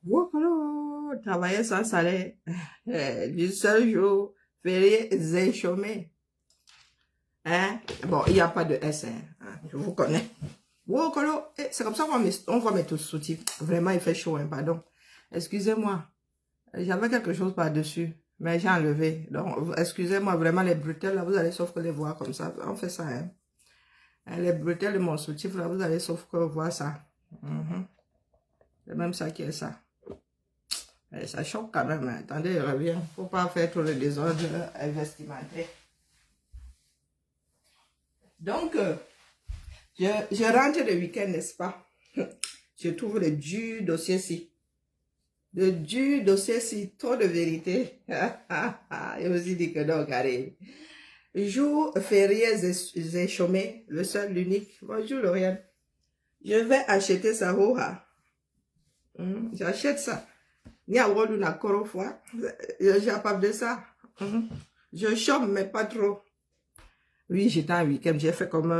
Wokolo, travailler sans salaire, du seul jour, férié, zé chômé. Hein? Bon, il n'y a pas de S, hein, je vous connais. Wokolo, c'est comme ça qu'on voit mes sous-titres. Vraiment, il fait chaud, hein, pardon. Excusez-moi, j'avais quelque chose par-dessus, mais j'ai enlevé. Donc, excusez-moi, vraiment, les bretelles, là, vous allez sauf que les voir comme ça. On fait ça, hein. Les bretelles de mon sous-titre, là, vous allez sauf que voir ça. C'est même ça qui est ça. Ça choque quand même. Hein. Attendez, je reviens. Faut pas faire trop de désordre vestimentaire. Donc, je rentre le week-end, n'est-ce pas? Je trouve le dur dossier-ci. Le dur dossier-ci, trop de vérité. Je me suis dit que non, regardez. Jour férié et chômé, le seul, l'unique. Bonjour, Lauriane. Je vais acheter ça. J'achète ça. Ni à Wallou, na Korofwa. Je suis capable de ça. Je chôme, mais pas trop. Oui, j'étais en week-end, j'ai fait comme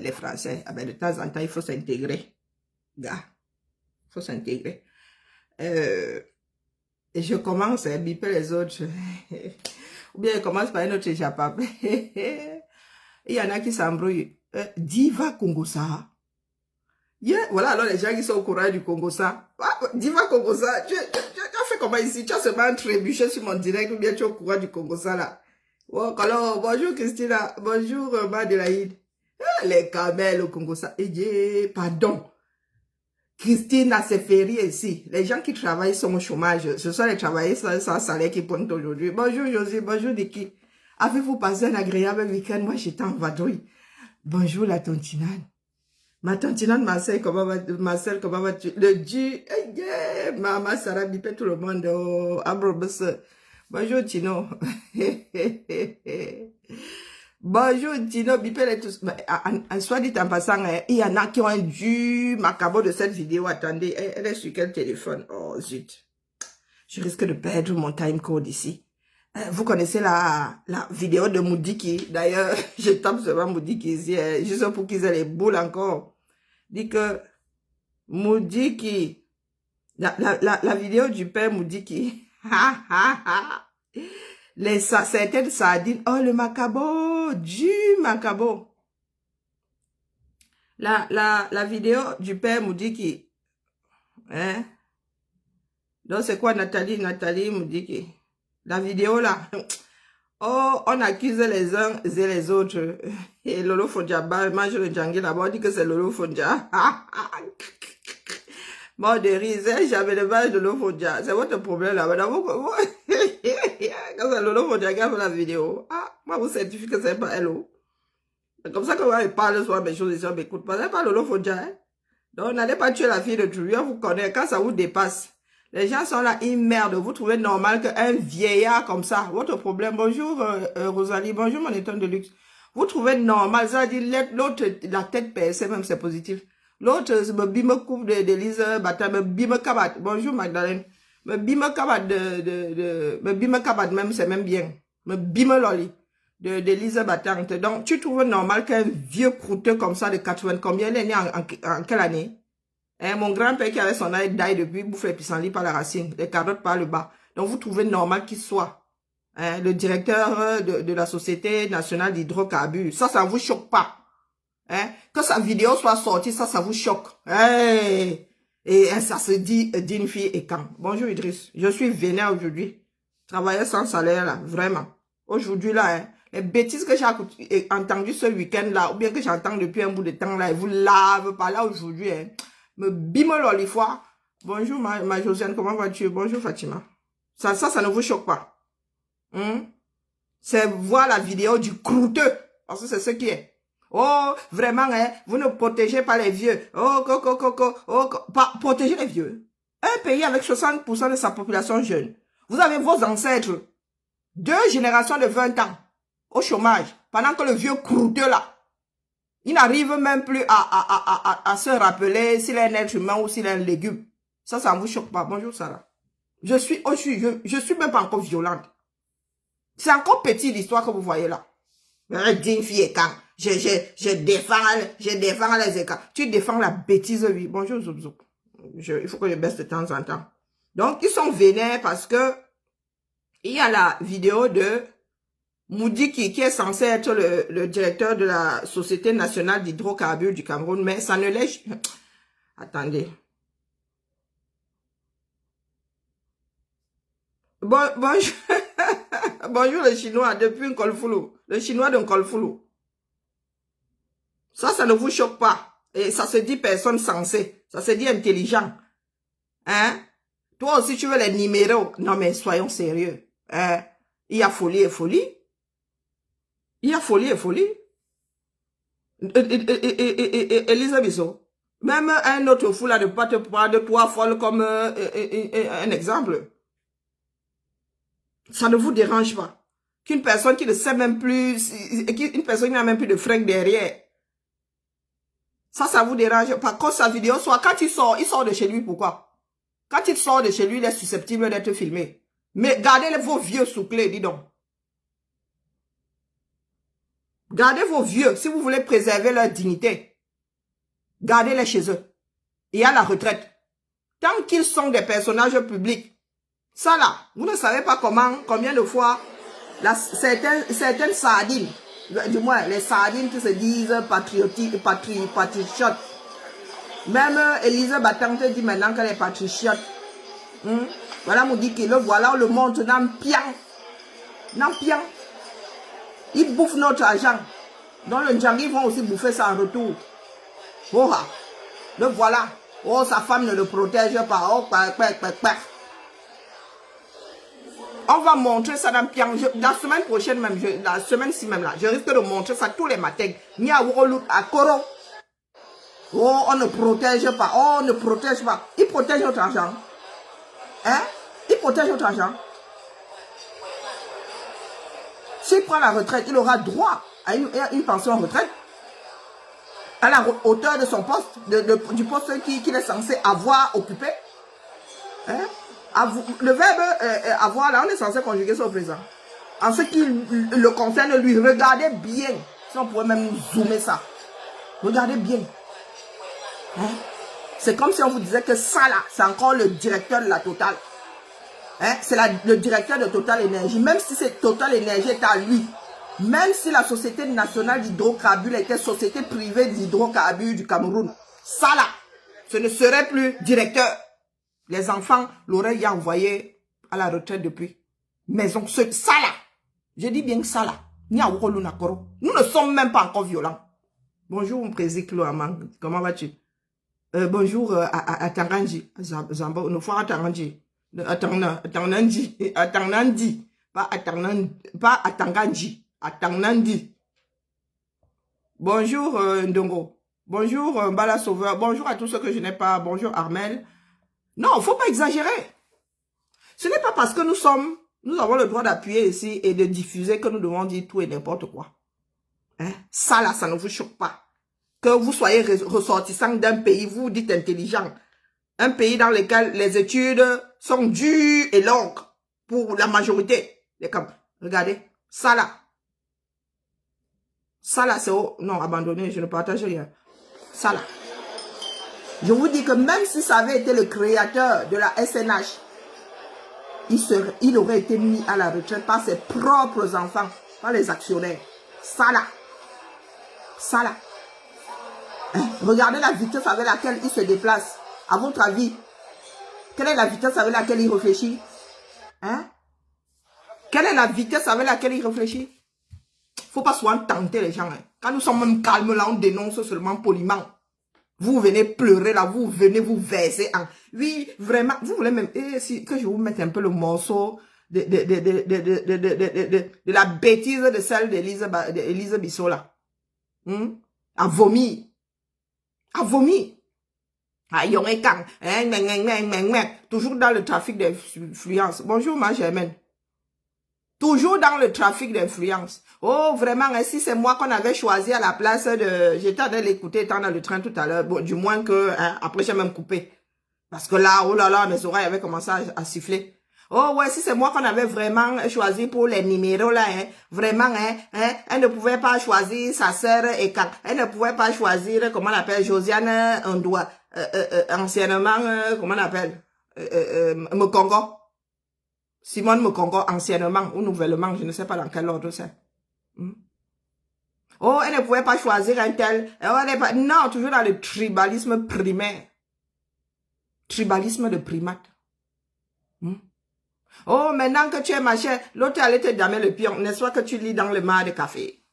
les Français. Ah ben, de temps en temps, il faut s'intégrer. Gars, il faut s'intégrer. Et je commence à biper les autres. Ou bien je commence par un autre échappable. Il y en a qui s'embrouillent. Diva Congosa. Yeah, voilà, alors les gens qui sont au courant du Congosa. Ah, Diva Congosa, tu as fait comment ici? Tu as seulement trébuché sur mon direct ou bien tu es au courant du Congosa là? Oh, alors, bonjour Christina, bonjour Madelaïde. Les camels au Congosa. Pardon. Christina, c'est férié ici. Les gens qui travaillent sont au chômage. Ce sont les travailleurs sans salaire qui pointent aujourd'hui. Bonjour Josie, bonjour Niki. Avez-vous passé un agréable week-end? Moi, j'étais en vadrouille. Bonjour la tontinane. Ma tontinane Marcel, comment vas-tu? Le Dieu, Maman Sarah bipait tout le monde. Oh, Abrobus. Bonjour Tino. Bonjour Tino, bipait tous. En soit dit en passant, il y en a qui ont dû macabre de cette vidéo. Attendez, elle est sur quel téléphone? Oh zut. Je risque de perdre mon time code ici. Vous connaissez la vidéo de Moudiki. D'ailleurs, je tape sur Moudiki ici, juste pour qu'ils aient les boules encore. Dit que Moudiki, la vidéo du père Moudiki, certaines sardines, oh le macabo, du macabo. La vidéo du père Moudiki, hein? Donc c'est quoi Nathalie Moudiki? La vidéo là, oh, on accuse les uns et les autres. Et Lolo Fondia mange le djangui là-bas, on dit que c'est Lolo Fondia. Mort de rire, j'avais le badge de Lolo Fondia. C'est votre problème là-bas. Quand c'est Lolo Fondia qui a fait la vidéo, moi vous certifie que c'est pas elle. C'est comme ça que moi je parle soit mes choses ici, on m'écoute pas. C'est pas Lolo Fondia. Hein? Donc n'allez pas tuer la fille de Truy, on vous connaît. Quand ça vous dépasse. Les gens sont là, ils merdent. Vous trouvez normal qu'un vieillard comme ça, votre problème, bonjour Rosalie, bonjour mon étonne de luxe. Vous trouvez normal, ça dit l'autre, la tête percée, même c'est positif. L'autre, me bime coupe d'Élise Bata, me bime kabat. Bonjour Magdalene. Me bime kabat me bime kabat même, c'est même bien. Me bime loli d'Élise Batante. Donc, tu trouves normal qu'un vieux croûteux comme ça de 80, combien il est né en quelle année? Mon grand-père qui avait son œil d'ail depuis bouffe les pissenlits par la racine, les carottes par le bas. Donc vous trouvez normal qu'il soit le directeur de la Société nationale d'hydrocarbures. Ça vous choque pas. Que sa vidéo soit sortie, ça vous choque. Et ça se dit d'une fille et quand. Bonjour Idriss, je suis vénère aujourd'hui. Travailler sans salaire là, vraiment. Aujourd'hui là, les bêtises que j'ai entendues ce week-end là, ou bien que j'entends depuis un bout de temps là, ils vous lavent pas là aujourd'hui. Me bime l'olifoire. Bonjour ma Josiane, comment vas-tu? Bonjour Fatima. Ça ne vous choque pas. C'est voir la vidéo du croûteux. Parce que c'est ce qui est. Oh, vraiment, vous ne protégez pas les vieux. Protégez les vieux. Un pays avec 60% de sa population jeune. Vous avez vos ancêtres. 2 générations de 20 ans. Au chômage. Pendant que le vieux croûteux là, il n'arrive même plus à se rappeler s'il est un être humain ou s'il est un légume. Ça ne vous choque pas. Bonjour Sarah. Je suis même pas encore violente. C'est encore petit l'histoire que vous voyez là. D'une fille et quand. Je défends les écarts. Tu défends la bêtise, oui. Bonjour Zoubzoub. Il faut que je baisse de temps en temps. Donc, ils sont vénères parce que il y a la vidéo de Moudiki qui est censé être le directeur de la Société nationale d'hydrocarbures du Cameroun, mais ça ne l'est... Attendez. Bonjour. Bonjour le Chinois depuis Nkolfoulou. Le Chinois de Nkolfoulou. Ça ne vous choque pas. Et ça se dit personne sensée. Ça se dit intelligent. Hein? Toi aussi, tu veux les numéros. Non, mais soyons sérieux. Hein? Il y a folie et folie. Il y a folie et folie. Elisa Bissot. Même un autre fou là ne peut pas te prendre toi folle comme un exemple. Ça ne vous dérange pas. Qu'une personne qui ne sait même plus, une personne qui n'a même plus de fringues derrière. Ça vous dérange. Par contre, sa vidéo, soit quand il sort de chez lui, pourquoi? Quand il sort de chez lui, il est susceptible d'être filmé. Mais gardez vos vieux sous clé, dis donc. Gardez vos vieux, si vous voulez préserver leur dignité. Gardez-les chez eux. Et à la retraite. Tant qu'ils sont des personnages publics. Ça là, vous ne savez pas combien de fois, certaines sardines, du moins les sardines qui se disent patriotes. Même Elisa Batante dit maintenant qu'elle est patriote. Voilà, on dit que le voilà, on le montre dans pian. Dans pian. Ils bouffent notre argent. Dans le Ndjangi, ils vont aussi bouffer ça en retour. Oh, le voilà. Oh, sa femme ne le protège pas. Oh, on va montrer ça dans Piang. La semaine prochaine même, la semaine-ci même là, je risque de montrer ça tous les matins. À Koro. Oh, on ne protège pas. Oh, on ne protège pas. Ils protègent notre argent. Hein? Ils protègent notre argent. S'il prend la retraite, il aura droit à une pension en retraite. À la hauteur de son poste, du poste qu'il est censé avoir occupé. Hein? Le verbe avoir, là, on est censé conjuguer ça au présent. En ce qui le concerne, lui, regardez bien. Si on pourrait même zoomer ça. Regardez bien. Hein? C'est comme si on vous disait que ça, là, c'est encore le directeur de la Total. Hein? C'est le directeur de Total Énergie. Même si c'est Total Énergie est à lui. Même si la Société nationale d'hydrocarbures était société privée d'hydrocarbures du Cameroun. Ça, là, ce ne serait plus directeur. Les enfants l'auraient y envoyé à la retraite depuis. Maison, ça là, je dis bien que ça là, nous ne sommes même pas encore violents. Bonjour, mon président Louamang, comment vas-tu? Bonjour à Tanganji, Zambo, nous faisons à Tanganji, à Tanganji, pas à Tanganji, à Tanganji. Bonjour Ndongo, bonjour Mbala Sauveur, bonjour à tous ceux que je n'ai pas, bonjour Armel. Non, il ne faut pas exagérer. Ce n'est pas parce que nous avons le droit d'appuyer ici et de diffuser que nous devons dire tout et n'importe quoi. Hein? Ça là, ça ne vous choque pas. Que vous soyez ressortissant d'un pays, vous dites intelligent. Un pays dans lequel les études sont dures et longues pour la majorité. Regardez, ça là. Ça là, c'est... Non, abandonné, je ne partage rien. Ça là. Je vous dis que même si ça avait été le créateur de la SNH, il aurait été mis à la retraite par ses propres enfants, par les actionnaires. Ça là. Ça là. Hein? Regardez la vitesse avec laquelle il se déplace. À votre avis, quelle est la vitesse avec laquelle il réfléchit? Hein? Quelle est la vitesse avec laquelle il réfléchit? Il ne faut pas souvent tenter les gens. Hein. Quand nous sommes même calmes là, on dénonce seulement poliment. Vous venez pleurer là, vous venez vous verser en... Oui, vraiment, vous voulez même... que je vous mette un peu le morceau de la bêtise de celle d'Elisa Bissot là. À vomir. À vomir. Ah, toujours dans le trafic d'influence. Bonjour ma Germaine. Toujours dans le trafic d'influence. Oh, vraiment, si c'est moi qu'on avait choisi à la place de... J'étais en train de l'écouter étant dans le train tout à l'heure. Bon, du moins que... Hein, après, j'ai même coupé. Parce que là, oh là là, mes oreilles avaient commencé à siffler. Oh ouais, si c'est moi qu'on avait vraiment choisi pour les numéros là, hein, vraiment, elle ne pouvait pas choisir sa sœur et quand elle ne pouvait pas choisir, comment on appelle, Josiane Ondoa, anciennement, comment on appelle, Mekongo. Simone Mekongo, anciennement ou nouvellement, je ne sais pas dans quel ordre c'est. Oh, elle ne pouvait pas choisir un tel. Non, toujours dans le tribalisme primaire. Tribalisme de primate. Oh, maintenant que tu es machin, l'autre allait te damer le pion. N'est-ce pas que tu lis dans le mar de café?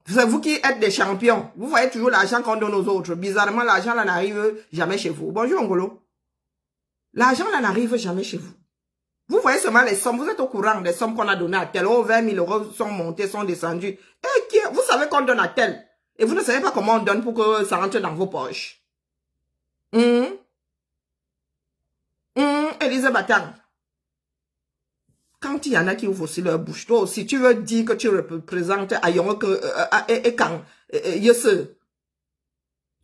C'est vous qui êtes des champions. Vous voyez toujours l'argent qu'on donne aux autres. Bizarrement, l'argent là n'arrive jamais chez vous. Bonjour, Ngolo. L'argent là n'arrive jamais chez vous. Vous voyez seulement les sommes. Vous êtes au courant des sommes qu'on a données à tel. Oh, 20 000 euros sont montés, sont descendus. Et vous savez qu'on donne à tel. Et vous ne savez pas comment on donne pour que ça rentre dans vos poches. Élise Batang. Quand il y en a qui ouvrent aussi leur bouche, toi aussi, tu veux dire que tu représentes Ayon et Kang,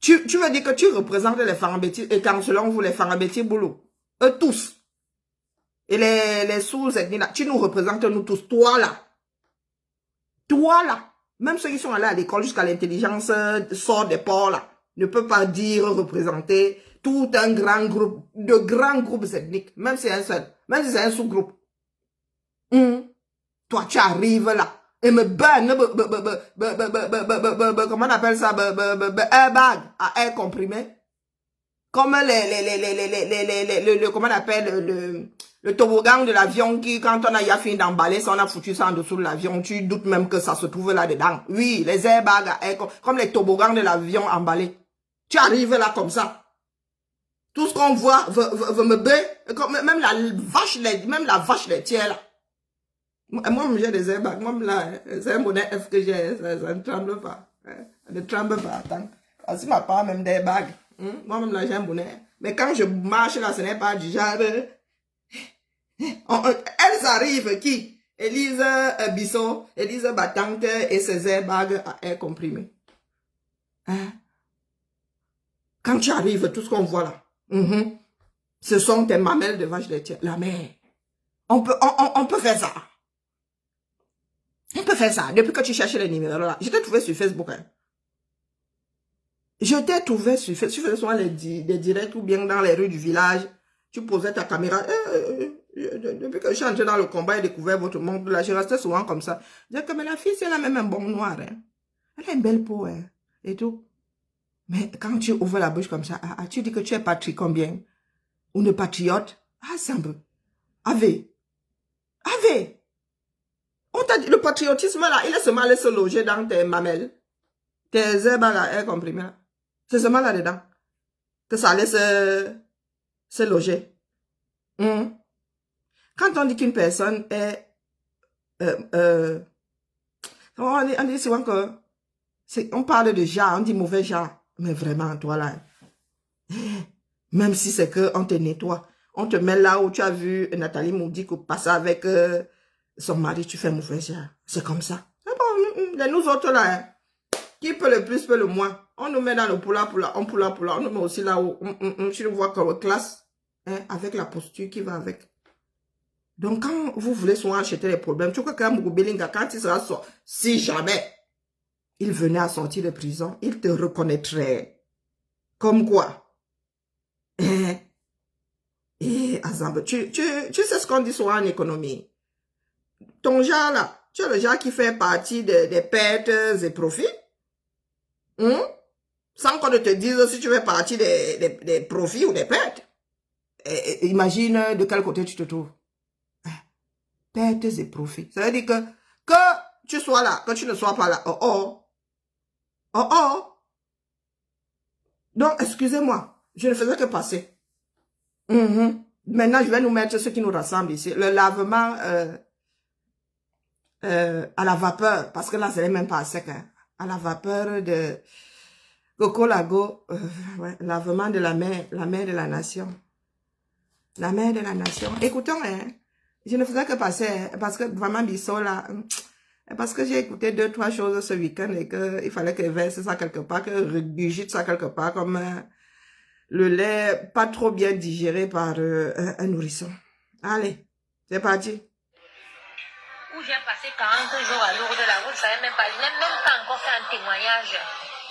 tu veux dire que tu représentes les Farabeti et Kang, selon vous, les Farabeti Boulou. Eux tous. Et les sous-ethnies là, tu nous représentes nous tous. Toi là. Toi là. Même ceux qui sont allés à l'école jusqu'à l'intelligence sort des ports là, ne peut pas dire représenter tout un grand groupe, de grands groupes ethniques, même si c'est un seul, même si c'est un sous-groupe. Toi, tu arrives là et me banne, comment on appelle ça, airbag à air comprimé. Comme comment on appelle, le toboggan de l'avion qui, quand on a fini d'emballer, ça, on a foutu ça en dessous de l'avion, tu doutes même que ça se trouve là-dedans. Oui, les airbags à air, comme les toboggans de l'avion emballés. Tu arrives là comme ça. Tout ce qu'on voit veut me bailler, même la vache laitière là. Moi, j'ai des airbags. Moi, là, c'est un bonnet F que j'ai. Ça ne tremble pas. Ça ne tremble pas. Attends. Si ma part même des airbags. Moi-même, là, j'ai un bonnet. Mais quand je marche, là, ce n'est pas du genre. Elles arrivent, qui? Élise Bissot, Élise Batante et ses airbags à air comprimé. Quand tu arrives, tout ce qu'on voit là, ce sont tes mamelles de vache laitière. La mère. On peut faire ça. On peut faire ça. Depuis que tu cherches les numéros là. Je t'ai trouvé sur Facebook. Je t'ai trouvé sur Facebook. Tu faisais souvent des directs ou bien dans les rues du village. Tu posais ta caméra. Depuis que je suis entré dans le combat et découvert votre monde là, je restais souvent comme ça. Je disais que mais la fille, c'est la même un bon noir. Elle a une belle peau. Et tout. Mais quand tu ouvres la bouche comme ça, tu dis que tu es patriote combien? Ou ne patriote? C'est un peu. Ave. On t'a dit, le patriotisme là, il est seulement allé se loger dans tes mamelles. Tes herbes à air comprimé là. C'est seulement là-dedans. Que ça allait se loger. Quand on dit qu'une personne est... on dit souvent que... On parle de genre, on dit mauvais genre. Mais vraiment, toi là... Même si c'est qu'on te nettoie, on te met là où tu as vu Nathalie Moudi passer avec son mari, tu fais mauvais genre. C'est comme ça. C'est bon, nous autres là, qui peut le plus, peut le moins. On nous met dans le poula, on nous met aussi là où tu le vois comme classe, avec la posture qui va avec. Donc quand vous voulez souvent acheter les problèmes, tu crois que Mougoubelinga, quand il sera sorti, si jamais il venait à sortir de prison, il te reconnaîtrait. Comme quoi? Azambe, tu sais ce qu'on dit souvent en économie. Ton genre là, tu es le genre qui fait partie des pertes et profits. Sans qu'on ne te dise si tu fais partie des profits ou des pertes. Imagine de quel côté tu te trouves. Pertes et profits. Ça veut dire que tu sois là, que tu ne sois pas là. Donc, excusez-moi, je ne faisais que passer. Maintenant, je vais nous mettre ce qui nous rassemble ici. Le lavement à la vapeur. Parce que là, ce n'est même pas sec. À la vapeur de Coco Lago. Lavement de la mer de la nation. La mer de la nation. Écoutons, je ne faisais que passer. Parce que vraiment, Bissot là... Parce que j'ai écouté 2-3 choses ce week-end et qu'il fallait que je verse ça quelque part, que je régurgite ça quelque part comme le lait pas trop bien digéré par un nourrisson. Allez, c'est parti. Où j'ai passé 40 jours à Lourdes, là, vous ne savez même pas, je n'ai même pas encore fait un témoignage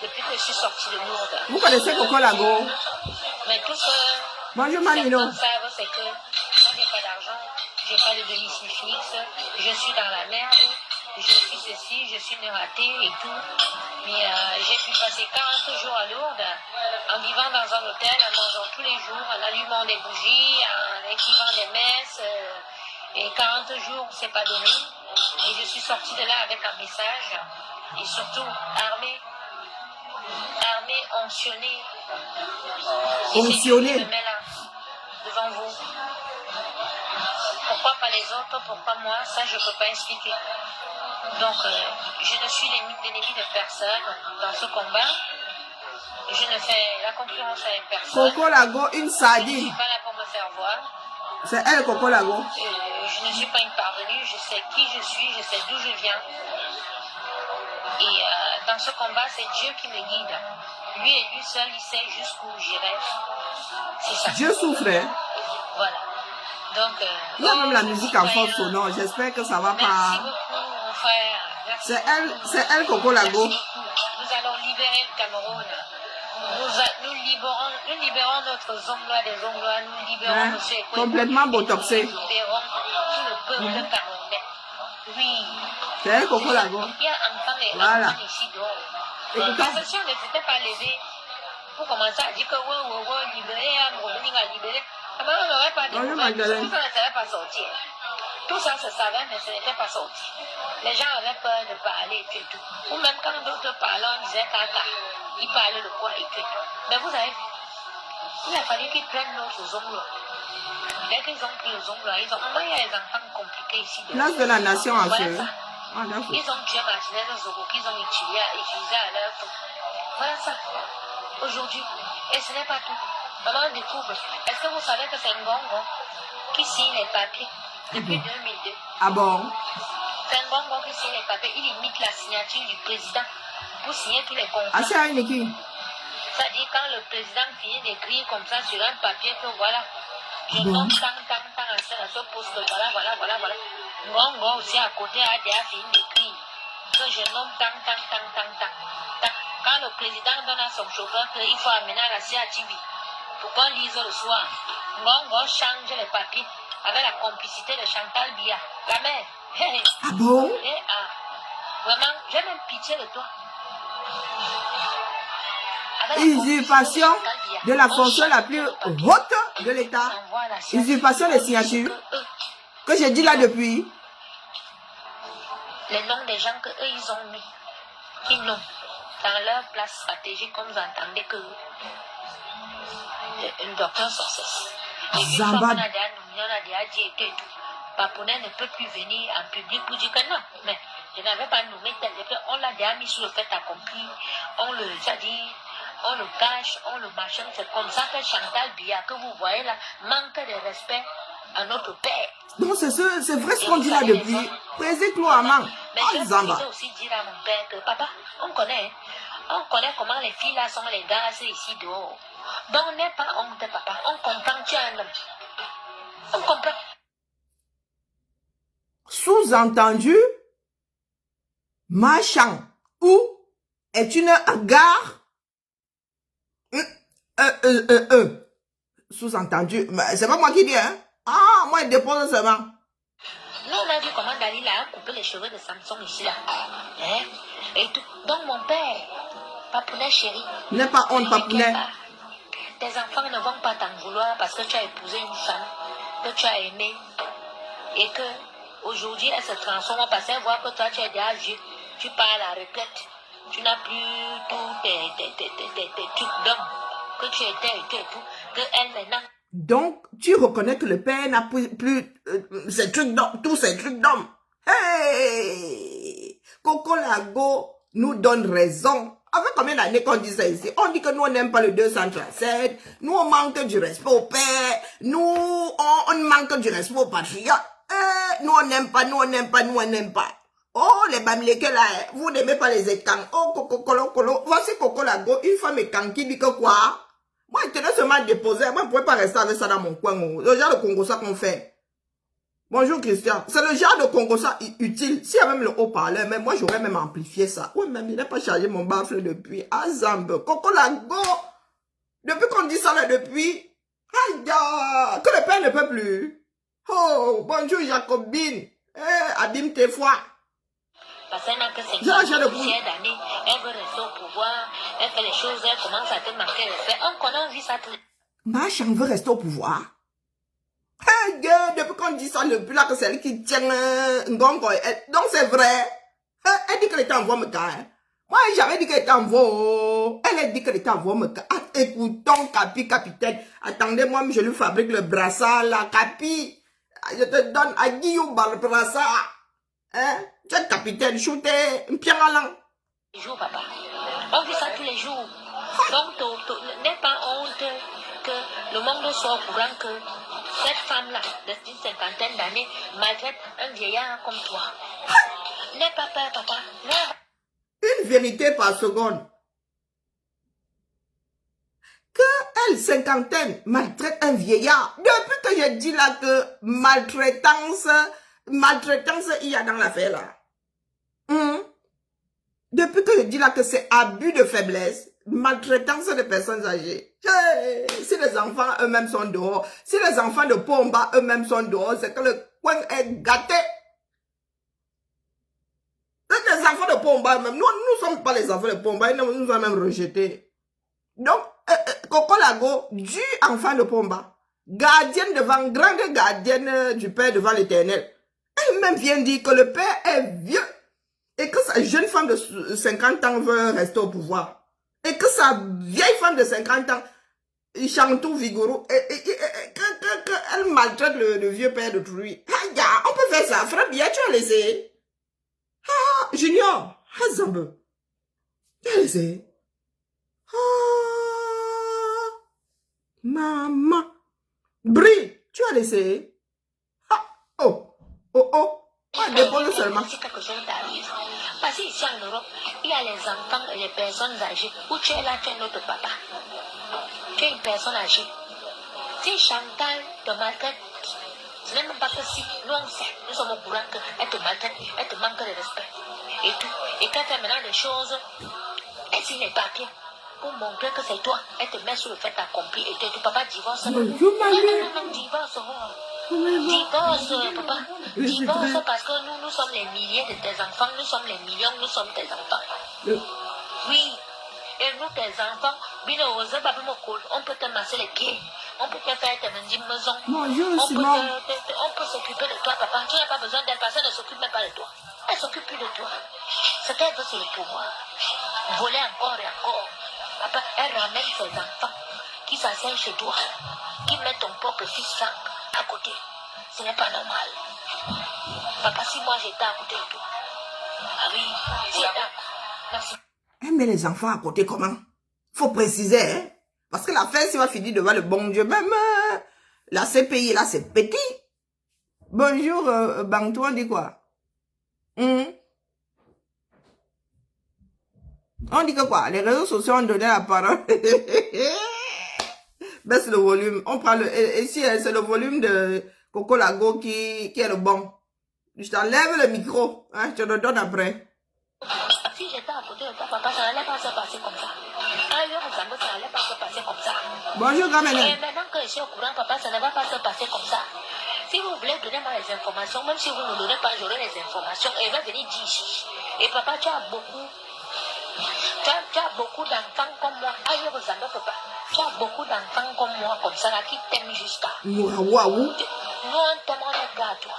depuis que je suis sortie de Lourdes. Vous connaissez Coco Lago? Mais tout ce Bonjour Manino. Certains savent, c'est que moi, j'ai pas d'argent, j'ai pas de domicile fixe, je suis dans la merde, je suis ceci, je suis ratée et tout. Mais j'ai pu passer 40 jours à Lourdes en vivant dans un hôtel, en mangeant tous les jours, en allumant des bougies, en écrivant des messes. Et 40 jours, c'est pas donné. Et je suis sortie de là avec un message. Et surtout, armée, onctionnée. Onctionnée. Et c'est Dieu qui me met là, devant vous. Pourquoi pas les autres, pourquoi moi, ça je peux pas expliquer. Donc, je ne suis l'ennemi de personne dans ce combat. Je ne fais la concurrence avec personne. Coco Lago, une Je ne sardine. suis pas là pour me faire voir. C'est elle, Coco Lago. Je ne suis pas une parvenue. Je sais qui je suis, je sais d'où je viens. Et dans ce combat, c'est Dieu qui me guide. Lui et lui seul, il sait jusqu'où j'irai. C'est ça. Dieu souffre, hein. Voilà. Donc, il y a même la musique en fond sonore. J'espère que ça va merci pas. beaucoup, mon frère. Merci beaucoup. C'est elle, Coco Lago. Merci beaucoup. Nous allons libérer le Cameroun. Nous libérons notre Zonglois des Zonglois. Nous libérons Hein? monsieur Ekwe. Complètement botoxé. Nous libérons tout le peuple camerounais. Oui. C'est elle, Coco Lago. Il y a enfants et Voilà. enfants ici dehors. Écoutez. Parce que si on ne s'était pas levé pour commencer à dire que libérer, revenir à libérer, on n'aurait pas de Bonjour, nouvelles. Magdalene. Tout ça ne serait pas sorti. Tout ça se savait, mais ce n'était pas sorti. Les gens avaient peur de parler et tout. Ou même quand d'autres parlaient, on disait caca. Ils parlaient de quoi et tout. Mais vous avez vu, il a fallu qu'ils prennent notre zongle. Dès qu'ils ont pris le zongle, ils ont... Moi, il y a des enfants compliqués ici. Place de la nation en Voilà feu. ça. Ah, d'accord. Ils ont tué Martinez Zoro qu'ils ont utilisé à leur tour. Voilà ça. Aujourd'hui. Et ce n'est pas tout. Alors on découvre. Est-ce que vous savez que c'est un gongon qui signe les papiers depuis 2002? Ah bon? C'est un gongon qui signe les papiers. Il imite la signature du président pour signer tous les contrats. Ah, c'est un équipe. C'est-à-dire quand le président finit d'écrire comme ça sur un papier que voilà, je nomme tant à ce poste, voilà. Gongo aussi à côté a déjà fini d'écrire que je nomme tant. Quand le président donne à son chauffeur qu'il faut amener à la CATV pour qu'on lise le soir, Gongo change les papiers avec la complicité de Chantal Biya, la mère. Ah bon? Et, vraiment, j'ai même pitié de toi. Usurpation de la fonction la plus haute de l'État. Usurpation des signatures. Que j'ai dit là depuis. Les noms des gens que eux ils ont mis. Ils n'ont dans leur place stratégique, comme vous entendez que le docteur Sorsès. Et une fois qu'on a déjà dit et tout, Papounet ne peut plus venir en public pour dire que non. Mais je n'avais pas nommé tel. On l'a déjà mis sur le fait accompli. On le cache, on le machin. C'est comme ça que Chantal Biya, que vous voyez là, manque de respect à notre père. Non, c'est vrai ce qu'on dit là depuis. Président Amman. Mais Ah, Zamba. je aussi dire à mon père que papa, on connaît comment les filles là sont les gars ici dehors. Donc on n'est pas honte, papa. On comprend que tu es un homme. On comprend. Sous-entendu, Marchand ou est une gare. Sous-entendu, c'est pas moi qui dis, hein. Ah, moi, il dépose seulement. Nous, on a vu comment Dalila a coupé les cheveux de Samson ici, là. Hein? Et tout. Donc, mon père, Papounet chéri. N'est pas honte, Papounet. Tes enfants ne vont pas t'en vouloir parce que tu as épousé une femme que tu as aimée. Et que, aujourd'hui, elle se transforme parce qu'elle voit que toi, tu es déjà vieux. Tu pars à la retraite. Tu n'as plus tous tes trucs d'homme que tu étais et tout. Que elle, maintenant. Donc, tu reconnais que le père n'a plus ces trucs d'homme, tous ces trucs d'homme. Hey! Coco Lago nous donne raison. Avec combien d'années qu'on dit ça ici? On dit que nous, on n'aime pas le 237. Nous, on manque du respect au père. Nous, on manque du respect aux patriotes. Nous, on n'aime pas. Oh, les bamleke là, vous n'aimez pas les étangs. Oh, Coco. Voici Coco Lago, une femme étangue qui dit que quoi? Moi, je tenais seulement à déposer. Moi, je ne pouvais pas rester avec ça dans mon coin. Le genre de Congo, ça qu'on fait. Bonjour, Christian. C'est le genre de Congo, ça utile. S'il y a même le haut-parleur, mais moi, j'aurais même amplifié ça. Oui, même, il n'a pas chargé mon baffle depuis. Ah, Zambe. Coco Lago. Depuis qu'on dit ça là, depuis. Aïe, que le père ne peut plus. Oh, bonjour Jacobine. Abîme tes foies. Parce qu'elle n'a que J'ai lâché le 50 bout. d'années, elle veut rester au pouvoir, elle fait les choses, elle commence à te manquer de respect. On connaît, on vit ça tout. Ma chien veut rester au pouvoir. Hey, depuis qu'on dit ça, depuis là que c'est elle qui tient Ngongo. Donc c'est vrai. Elle dit qu'elle était en voie me caille. Moi, j'avais dit qu'elle était en voie. Elle a dit qu'elle était en voie me caille. Écoutons, Capi, capitaine. Attendez-moi, je lui fabrique le brassard là, Capi. Je te donne à Guillaume le brassard. Hein? Tu es capitaine, shooter, un pierre à l'an. Les jours, papa. On vit ça tous les jours. Donc, n'aie pas honte que le monde soit au courant que cette femme-là, d'une cinquantaine d'années, maltraite un vieillard comme toi. N'aie pas peur, papa. Une vérité par seconde. Que elle, cinquantaine, maltraite un vieillard. Depuis que j'ai dit là que maltraitance, il y a dans l'affaire là. Depuis que je dis là que c'est abus de faiblesse, maltraitance des personnes âgées. Hey, si les enfants eux-mêmes sont dehors, si les enfants de Pomba eux-mêmes sont dehors, c'est que le coin est gâté. Les enfants de Pomba eux-mêmes, nous ne sommes pas les enfants de Pomba, ils nous ont même rejetés. Donc, Coco Lago, du enfant de Pomba, gardienne devant, grande gardienne du Père devant l'Éternel. Elle-même vient dire que le Père est vieux. Et que sa jeune femme de 50 ans veut rester au pouvoir. Et que sa vieille femme de 50 ans, Chantou Vigoro, qu'elle maltraite le vieux père d'autrui. Ah, on peut faire ça. Frère Bia, tu as laissé. Ah, Junior. Ah, Zambe. Tu as laissé. Ah, maman. Brie, tu as laissé. Ah, oh, oh, oh. Ah, dépose seulement. Si quelque chose t'arrive, parce qu'ici en Europe, il y a les enfants et les personnes âgées. Où tu es là, tu es notre papa. Tu es une personne âgée. Si Chantal te maltraite, ce n'est même pas que si nous on sait, nous sommes au courant qu'elle te maltraite, elle te manque de respect. Et tout. Et quand elle fait maintenant des choses, elle signe les papiers pour montrer que c'est toi. Elle te met sur le fait accompli et ton papa divorce. Non, divorce. Divorce, papa. Divorce parce que nous sommes les milliers de tes enfants, nous sommes les millions, nous sommes tes enfants. Oui. Et nous, tes enfants, on peut te masser les pieds, on peut te faire tes maisons, on peut s'occuper de toi, papa. Tu n'as pas besoin d'elle, personne ne s'occupe même pas de toi. Elle s'occupe plus de toi. Ce qu'elle veut, c'est le pouvoir. Voler encore et encore. Papa, elle ramène ses enfants qui s'asseyent chez toi, qui mettent ton propre fils là à côté. Ce n'est pas normal. Papa, si moi j'étais à côté de toi. Ah oui, si merci. Elle met les enfants à côté comment? Faut préciser, hein? Parce que l'affaire, si va finir devant le bon Dieu, même la CPI, là, c'est petit. Bonjour, Bantou, on dit quoi? On dit que quoi? Les réseaux sociaux ont donné la parole. Baisse le volume. On prend le... Ici, c'est le volume de Coco Lago qui est le bon. Je t'enlève le micro. Hein, je te le donne après. Si j'étais à côté de toi, papa, ça n'allait pas se passer comme ça. Ailleurs, ça n'allait pas se passer comme ça. Bonjour, Gamene. Et maintenant que je suis au courant, papa, ça ne va pas se passer comme ça. Si vous voulez donner moi les informations, même si vous ne me donnez pas, j'aurai les informations et elle va venir dire ici. Et papa, tu as beaucoup d'enfants comme moi. Ailleurs, ça ne peut pas. Tu as beaucoup d'enfants comme moi, comme ça, là, qui t'aiment jusqu'à. Nous, on t'aime, on est gars à toi.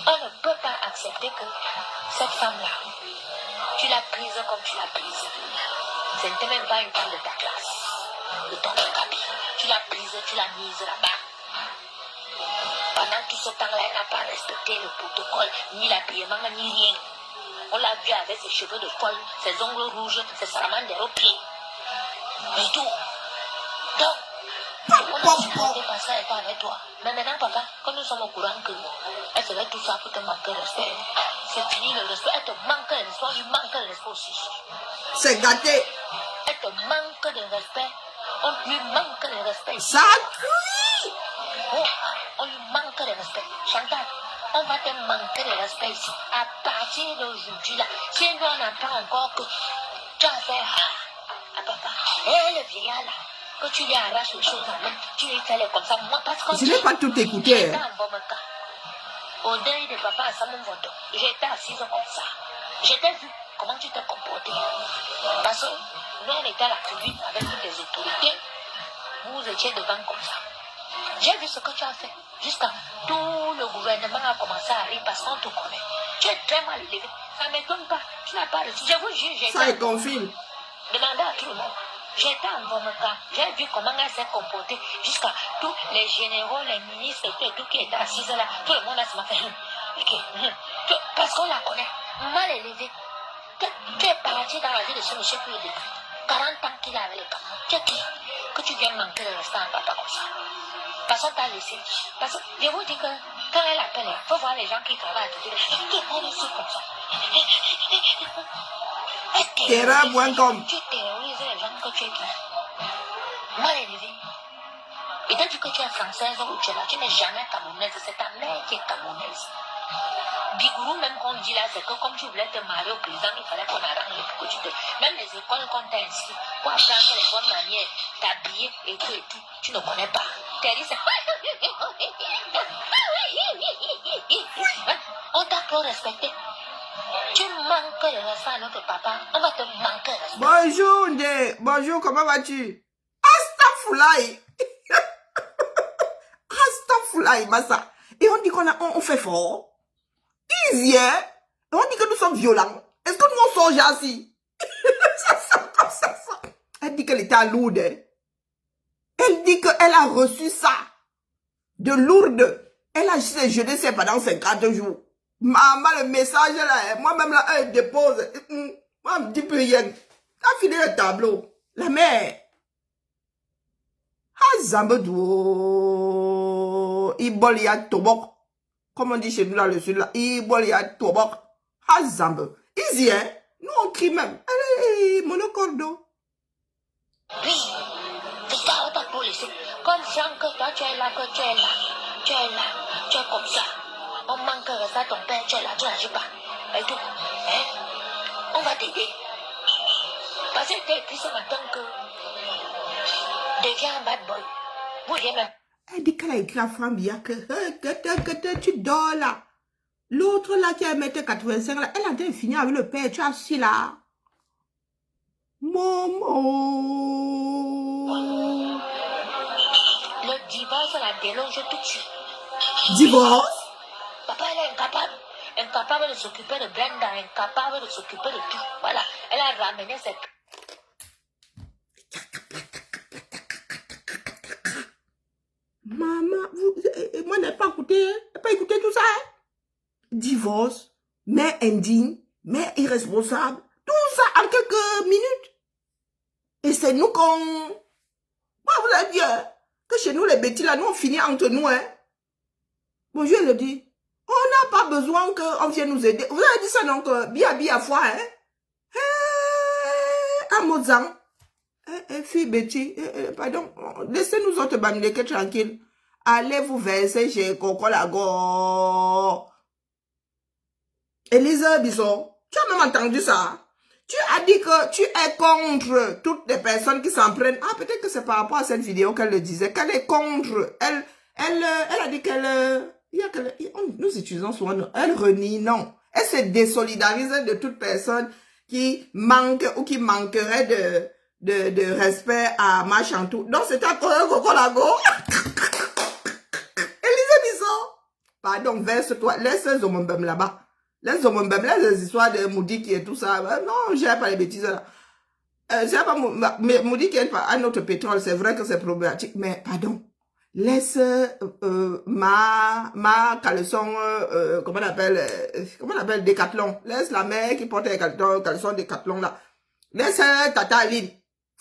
On ne peut pas accepter que cette femme-là, tu l'as prise comme tu l'as prise. Ce n'était même pas une femme de ta classe, de ton capi. Tu l'as prise, tu l'as mise là-bas. Pendant tout ce temps-là, elle n'a pas respecté le protocole, ni l'habillement, ni rien. On l'a vu avec ses cheveux de folle, ses ongles rouges, ses salamandres aux pieds. Et tout. Donc, on a supporté passer un temps avec toi. Mais maintenant, papa, quand nous sommes au courant que elle ferait tout ça pour te manquer de respect, c'est fini le respect. Elle te manque de respect, on lui manque de respect aussi. C'est gâté. Elle te manque de respect, on lui manque de respect. Ça crie. Oh, on lui manque de respect. Chantal, on va te manquer de respect ici. À partir d'aujourd'hui, là, si nous on apprend encore que tu as fait à papa, et le vieillard là, que tu lui arraches les choses en main, tu lui fais les comme ça. Moi, parce que je n'ai pas tout écouté. Au deuil de papa à Samon Voto, j'étais assise comme ça. J'étais vu comment tu t'es comporté. Parce que nous, on était à la tribune avec toutes les autorités. Vous étiez devant comme ça. J'ai vu ce que tu as fait. Jusqu'à tout le gouvernement a commencé à rire parce qu'on te connaît. Tu es très mal élevé. Ça ne m'étonne pas. Tu n'as pas reçu. Je vous jure, j'ai ça est confirme. Demandez à tout le monde. J'étais en Bomaka. J'ai vu comment elle s'est comportée. Jusqu'à tous les généraux, les ministres et tout qui étaient assis là. Tout le monde a se fait. Okay. Parce qu'on la connaît. Mal élevée. Tu es parti dans la vie de ce monsieur pour le début. 40 ans qu'il a avec les Cameroun. Tu es qui? Que tu viens manquer le restant à papa comme ça. Parce qu'on t'a laissé. Parce que je vous dis que quand elle appelle, il faut voir les gens qui travaillent à côté. Elle est comme ça. Terra.com. Tu terrorises les gens que tu es qui? Mal élevé. Et t'as dit que tu es française ou tu es là, tu n'es jamais camerounaise, c'est ta mère qui est camerounaise. Bigourou, même qu'on dit là, c'est que comme tu voulais te marier au président, il fallait qu'on arrange pour que tu te... Même les écoles qu'on t'a inscrit pour apprendre les bonnes manières, t'habiller et tout, tu ne connais pas. T'as dit c'est... On t'a trop respecté. Tu manques le respect à notre papa, on va te manquer le respect. Bonjour, Ndé. Bonjour, comment vas-tu? Astaghfirullah. Astaghfirullah, Massa. Et on dit on fait fort. Easy, hein? Et on dit que nous sommes violents. Est-ce que nous on sort ainsi? ça. Elle dit qu'elle était lourde. Hein? Elle dit qu'elle a reçu ça. De Lourdes. Elle a jeté ça pendant 50 jours. Maman, le message là, moi-même là, elle dépose. Moi, je me dis plus rien. Elle a fini le tableau. La mère. Hazambedou. Ibolia tobok. Comme on dit chez nous là, le sud là. Ibolia tobok. Hazambe. Easy, hein? Nous, on crie même. Allez, monocordo. Oui. C'est ça, on t'a pour laisser. Comme si que toi, tu es là, que tu es là. Tu es là. Tu es comme ça. On manque ça, ton père, tu es là, tu n'agis pas. Et tout. Hein? On va t'aider. Parce que t'es écrit ce matin que deviens un bad boy. Vous voyez même. Elle dit qu'elle a écrit à Frambia que tu dors là. L'autre là qui a 1m85 là, elle a déjà fini avec le père, tu as assis là. Momo. Le divorce, la déloge tout de suite. Divorce? Papa, elle est incapable. Incapable de s'occuper de Brenda, incapable de s'occuper de tout. Voilà, elle a ramené cette... Maman, moi je n'ai pas écouté, tout ça. Hein? Divorce, mère indigne, mère irresponsable, tout ça en quelques minutes. Et c'est nous qu'on... Moi, vous avez dit hein, que chez nous, les bêtis là, nous on finit entre nous. Hein? Bon, je le dis. On n'a pas besoin qu'on vienne nous aider. Vous avez dit ça donc, bien foi, hein? Un Mozart. Fille Betty, pardon, laissez-nous autres bamileke tranquille. Allez vous verser chez Coco Lago. Elisa Bisson, tu as même entendu ça? Tu as dit que tu es contre toutes les personnes qui s'en prennent. Ah, peut-être que c'est par rapport à cette vidéo qu'elle le disait, qu'elle est contre. Elle a dit qu'elle... nous utilisons souvent, elle renie, non. Elle se désolidarise de toute personne qui manque ou qui manquerait de respect à Machantou. Donc, c'est un Coco Lago. Élise Bisson. Pardon, verse-toi. Laisse Zomombem là-bas. Laisse Zomombem, laisse les histoires de Moudiki et tout ça. Non, j'ai pas les bêtises là. J'ai pas Moudiki est pas un autre pétrole. C'est vrai que c'est problématique. Mais, pardon. Laisse ma caleçon, comment on appelle Décathlon. Laisse la mère qui porte les caleçons Décathlon là. Laisse Tata Aline.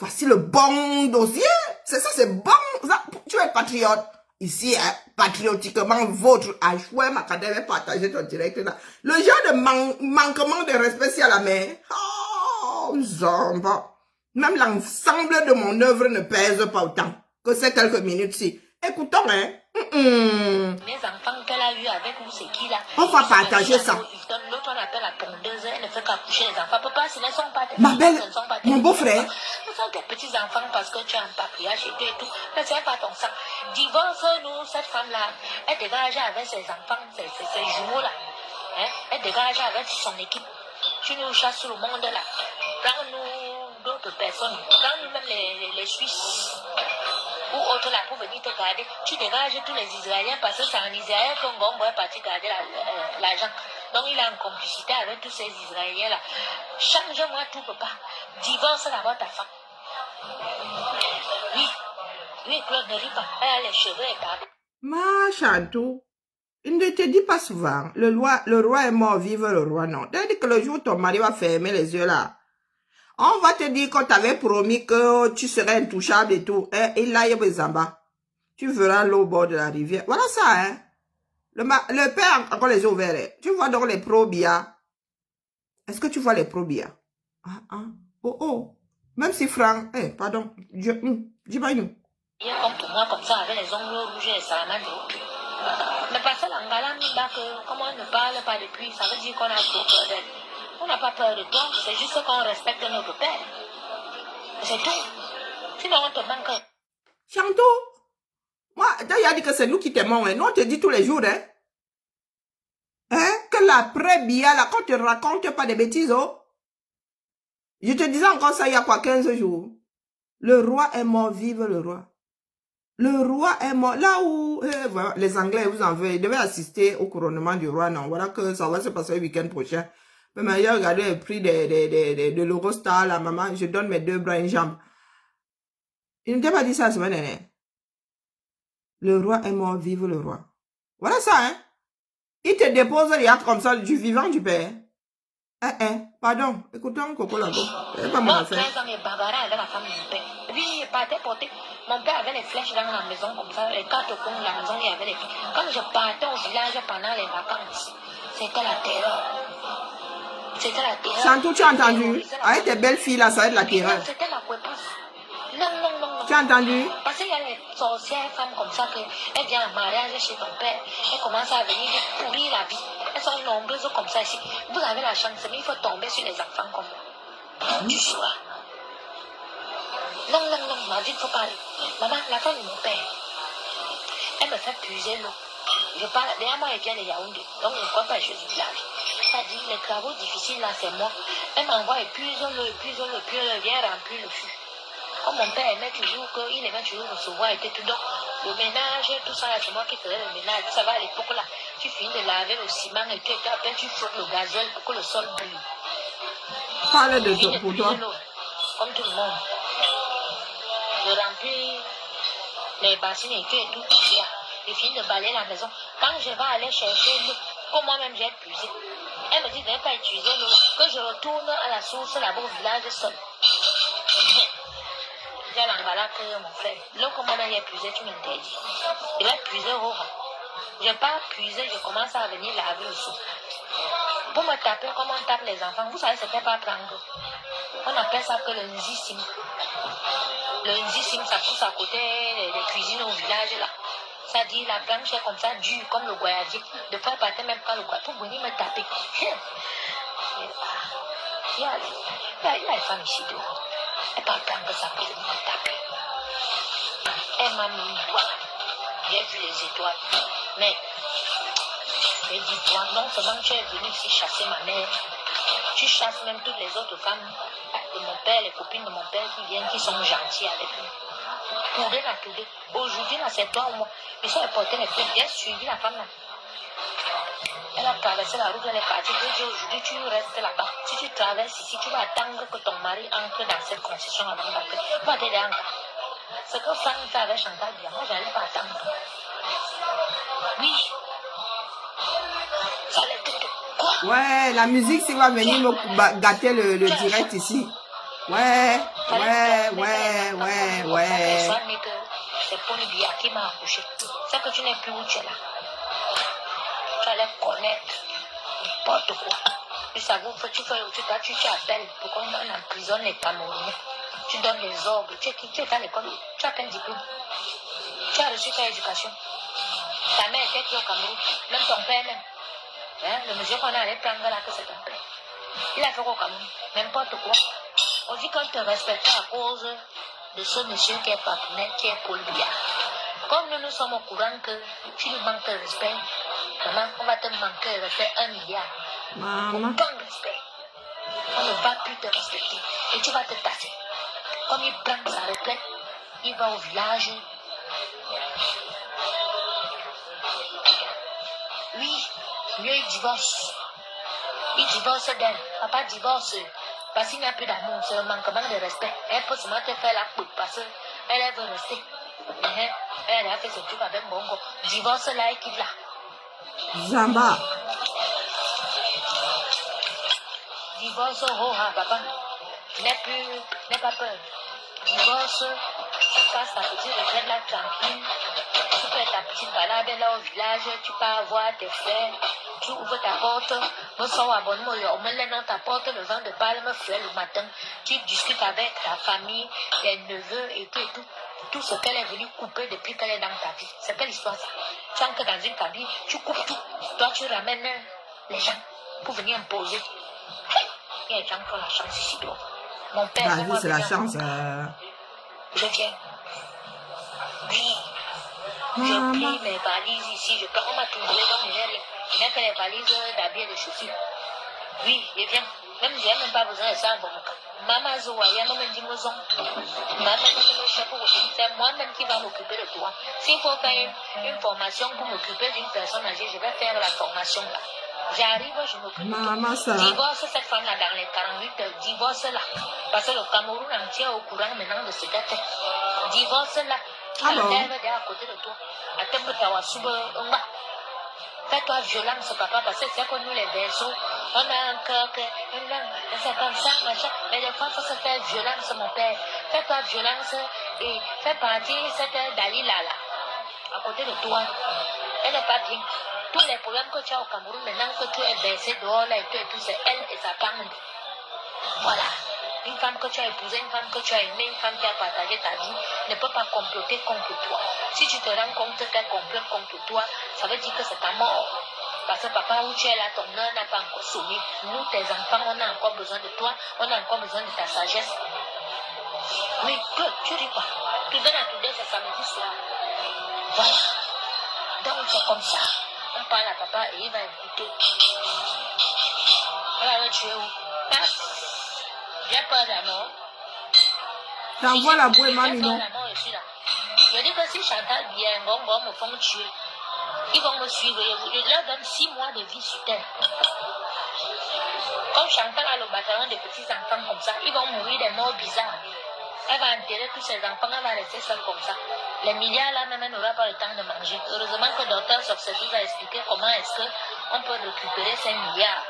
Voici le bon dossier. C'est ça, c'est bon. Ça, tu es patriote. Ici, hein, patriotiquement, votre choix, ma cadère partager ton direct là. Le genre de manquement de respect si à la mère. Oh, zamba. Même l'ensemble de mon œuvre ne pèse pas autant que ces quelques minutes-ci. Écoutons, hein. Mes enfants qu'elle a eu avec nous, c'est qui là? On va partager ça. L'autre, on appelle la pondeuse, elle ne fait qu'accoucher les enfants. Papa, ce ne sont pas tes Ma enfants, belle, ce ne sont pas tes mon beau-frère. Ce sont tes petits-enfants parce que tu as un patriarche et tout et tout. Mais ce n'est pas ton sang. Divorce-nous, cette femme-là. Elle dégage avec ses enfants, ses jumeaux-là. Hein? Elle dégage avec son équipe. Tu nous chasses tout le monde là. Prends-nous d'autres personnes. Prends-nous même les Suisses ou autres là pour venir te garder. Tu dégages tous les Israéliens parce que c'est en Israël que Ngombo est parti garder l'argent. Donc il a une complicité avec tous ces Israéliens là. Change-moi tout, papa. Divorce d'abord ta femme. Oui, Claude, ne ris pas. Elle a les cheveux écartés. Ma Chantou, il ne te dit pas souvent, le roi est mort, vive le roi, non. C'est-à-dire que le jour où ton mari va fermer les yeux là, on va te dire qu'on t'avait promis que tu serais intouchable et tout. Il a Zamba. Tu verras l'eau au bord de la rivière. Voilà ça, hein. Le père a encore les yeux ouverts. Tu vois donc les probia. Est-ce que tu vois les probia? Oh. Même si Franck, pardon, dis pas nous. Comme pour moi, comme ça, avec les ongles rouges et les salamandres. Mais parce que l'Angala, comme on ne parle pas depuis, ça veut dire qu'on a trop peur d'elle. On n'a pas peur de toi, c'est juste qu'on respecte notre père. C'est tout. Sinon, on te manque. Chantou, moi, il a dit que c'est nous qui t'aimons, hein. Nous, on te dit tous les jours, hein. Que l'après Bia, là, quand tu racontes pas des bêtises, oh. Je te disais encore ça il y a quoi, 15 jours. Le roi est mort, vive le roi. Le roi est mort. Là où voilà, les Anglais vous en veulent, ils devaient assister au couronnement du roi, non. Voilà que ça va se passer le week-end prochain. Mais j'ai regardé le prix de l'Eurostar, la maman, je donne mes 2 bras et une jambe. Il ne t'a pas dit ça la semaine dernière. Le roi est mort, vive le roi. Voilà ça, hein. Il te dépose les actes comme ça, du vivant du père. Pardon, écoutons Coco Lago. C'est pas mon affaire. 13 ans, il bagarrait avec la femme de mon père. Et puis, il partait porter. Mon père avait les flèches dans la maison, comme ça, les 4 coins de la maison, il y avait les flèches. Quand je partais au village pendant les vacances, c'était la terreur. C'était la terreur. Chantou, tu as entendu? Avec tes belles filles là, ça va être la terreur. C'était la couepasse. Non. Tu as entendu? Parce qu'il y a les sorcières femmes comme ça, qu'elles viennent en mariage chez ton père, elles commencent à venir pourrir la vie. Elles sont nombreuses comme ça ici. Vous avez la chance, mais il faut tomber sur les enfants comme moi. Tu sauras. Non, ma vie, il faut parler. Maman, la femme de mon père, elle me fait puiser l'eau. Je parle, derrière moi, elle vient de Yaoundé. Donc, je ne crois pas Jésus de la vie. Elle dit, les travaux difficiles là, c'est moi. Elle m'envoie épuise l'eau, puis elle vient remplir le fût. Comme mon père aimait toujours, il aimait toujours recevoir et tout. Donc, le ménage, tout ça, c'est moi qui faisais le ménage. Ça va à l'époque là. Tu finis de laver le ciment et tout, et après tu frottes le gazole pour que le sol brille. Parle de toi pour toi. Comme tout le monde. Je remplis les bassines et tout. Je finis de balayer la maison. Quand je vais aller chercher l'eau, comme moi-même j'ai épuisé, elle me dit de ne pas utiliser l'eau, que je retourne à la source là-bas au village seul. J'ai l'engala que mon frère. L'eau comme on a épuisé, tu m'interdis. Il va puiser au rang. Je pars puiser, je commence à venir laver le sou. Pour me taper comme on tape les enfants, vous savez, c'était pas prendre. On appelle ça que le nzissim. Le nzissim, ça pousse à côté des cuisines au village là. Ça dit la planche est comme ça, dure comme le goyadier. De fois, elle partait même pas le goyadier pour venir me taper. Il y a une femme ici dehors. Elle parle pas que ça peut venir me taper. Elle m'a mis voilà. J'ai vu les étoiles. Mais, je dis, toi, non seulement tu es venu ici chasser ma mère, tu chasses même toutes les autres femmes de mon père, les copines de mon père qui viennent, qui sont gentilles avec nous. Tourner. Aujourd'hui, là, c'est toi ou moi. Ils sont portés les plaintes. J'ai suivi la femme là. Elle a traversé la route, elle est partie. Je dis aujourd'hui, tu restes là-bas. Si tu traverses ici, tu vas attendre que ton mari entre dans cette concession avant d'entrer. Tu vas t'aider encore. Ce que Franck fait avec Chantal bien, moi, je n'allais pas attendre. Oui. Ça allait tout. Quoi? Ouais, la musique, c'est va venir me gâter le direct ici. Ouais. C'est Paul Biya qui m'a accouché. C'est que tu n'es plus où tu es là. Tu allais connaître n'importe quoi. Tu savais, tu appelles pour qu'on emprisonne les Camerounais. Tu donnes les ordres. Tu es à l'école. Tu as quel diplôme? Tu as reçu quelle éducation? Ta mère était qui au Cameroun? Même ton père même. Hein? Le monsieur qu'on allait prendre là, que c'est ton père. Il a fait au Cameroun. N'importe quoi. On dit qu'on te respecte à cause de ce monsieur qui est partenaire, qui est Paul Biya. Comme nous sommes au courant que tu lui manques de respect, maman, on va te manquer de respect 1 milliard. Maman. Aucun respect. On ne va plus te respecter. Et tu vas te tasser. Comme il prend sa retraite, il va au village. Oui, lui il divorce. Il divorce d'elle. Papa divorce. Parce qu'il n'y a plus d'amour, c'est un manquement de respect. Elle peut seulement te faire la coupe parce qu'elle veut rester. Elle a fait ce truc avec Bongo. Divorce là et quitte là. Zamba. Divorce, oh, papa. N'aie pas peur. Divorce, tu passes ta petite retraite là tranquille. Tu fais ta petite balade là au village, tu pars voir tes frères. Tu ouvres ta porte, me sors abonnement, on me lève dans ta porte le vent de balle, me fait le matin. Tu discutes avec ta famille, tes neveux et tout et tout. Tout ce qu'elle est venue couper depuis qu'elle est dans ta vie. C'est quelle histoire ça? Tu entres dans une cabine, tu coupes tout. Toi, tu ramènes les gens pour venir imposer. Il y a des gens qui ont la chance ici. Mon père, La vie, c'est la chance. Je viens. Oui. Je plie mes valises ici. On m'a trouvé dans mes ailes. Il n'y a que les valises d'habits et de chaussures. Oui, je viens. Même je n'ai même pas besoin de ça. Maman Zoaya, maman dit maison. C'est moi-même qui va m'occuper de toi. S'il faut faire une formation pour m'occuper d'une personne âgée, je vais faire la formation là. J'arrive, je m'occupe. Maman, ça. Divorce cette femme-là dans les 48 heures. Divorce là. Parce que le Cameroun entier est au courant maintenant de ce qu'elle fait. Divorce là. Ah bon? À côté de toi. Fais-toi violence, papa, parce que c'est que nous, les berceaux, on a un cœur, c'est comme ça, machin. Mais des fois, il faut se faire violence, mon père. Fais-toi violence et fais partir cette Dalila-là, à côté de toi. Elle n'est pas bien. Tous les problèmes que tu as au Cameroun, maintenant que tu es versé dehors, là, et tout, c'est elle et sa bande. Voilà. Une femme que tu as épousée, une femme que tu as aimée, une femme qui a partagé ta vie, ne peut pas comploter contre toi. Si tu te rends compte qu'elle complote contre toi, ça veut dire que c'est ta mort. Parce que papa, où tu es là, ton heure n'a pas encore sonné. Nous, tes enfants, on a encore besoin de toi, on a encore besoin de ta sagesse. Oui, tu dis quoi? Tu donnes à tout c'est samedi soir. Voilà. Donc, c'est comme ça. On parle à papa et il va écouter. Alors, tu es où? J'ai peur de la mort. T'envoies la bouée, mamie, non? Je dis que si Chantal vient, vont me font tuer. Ils vont me suivre. Je leur donne 6 mois de vie sur terre. Comme Chantal a le bataillon de petits-enfants comme ça, ils vont mourir des morts bizarres. Elle va enterrer tous ses enfants, elle va rester seule comme ça. Les milliards là, même elle n'aura pas le temps de manger. Heureusement que le docteur Sofsevi va expliquer comment est-ce qu'on peut récupérer ces milliards.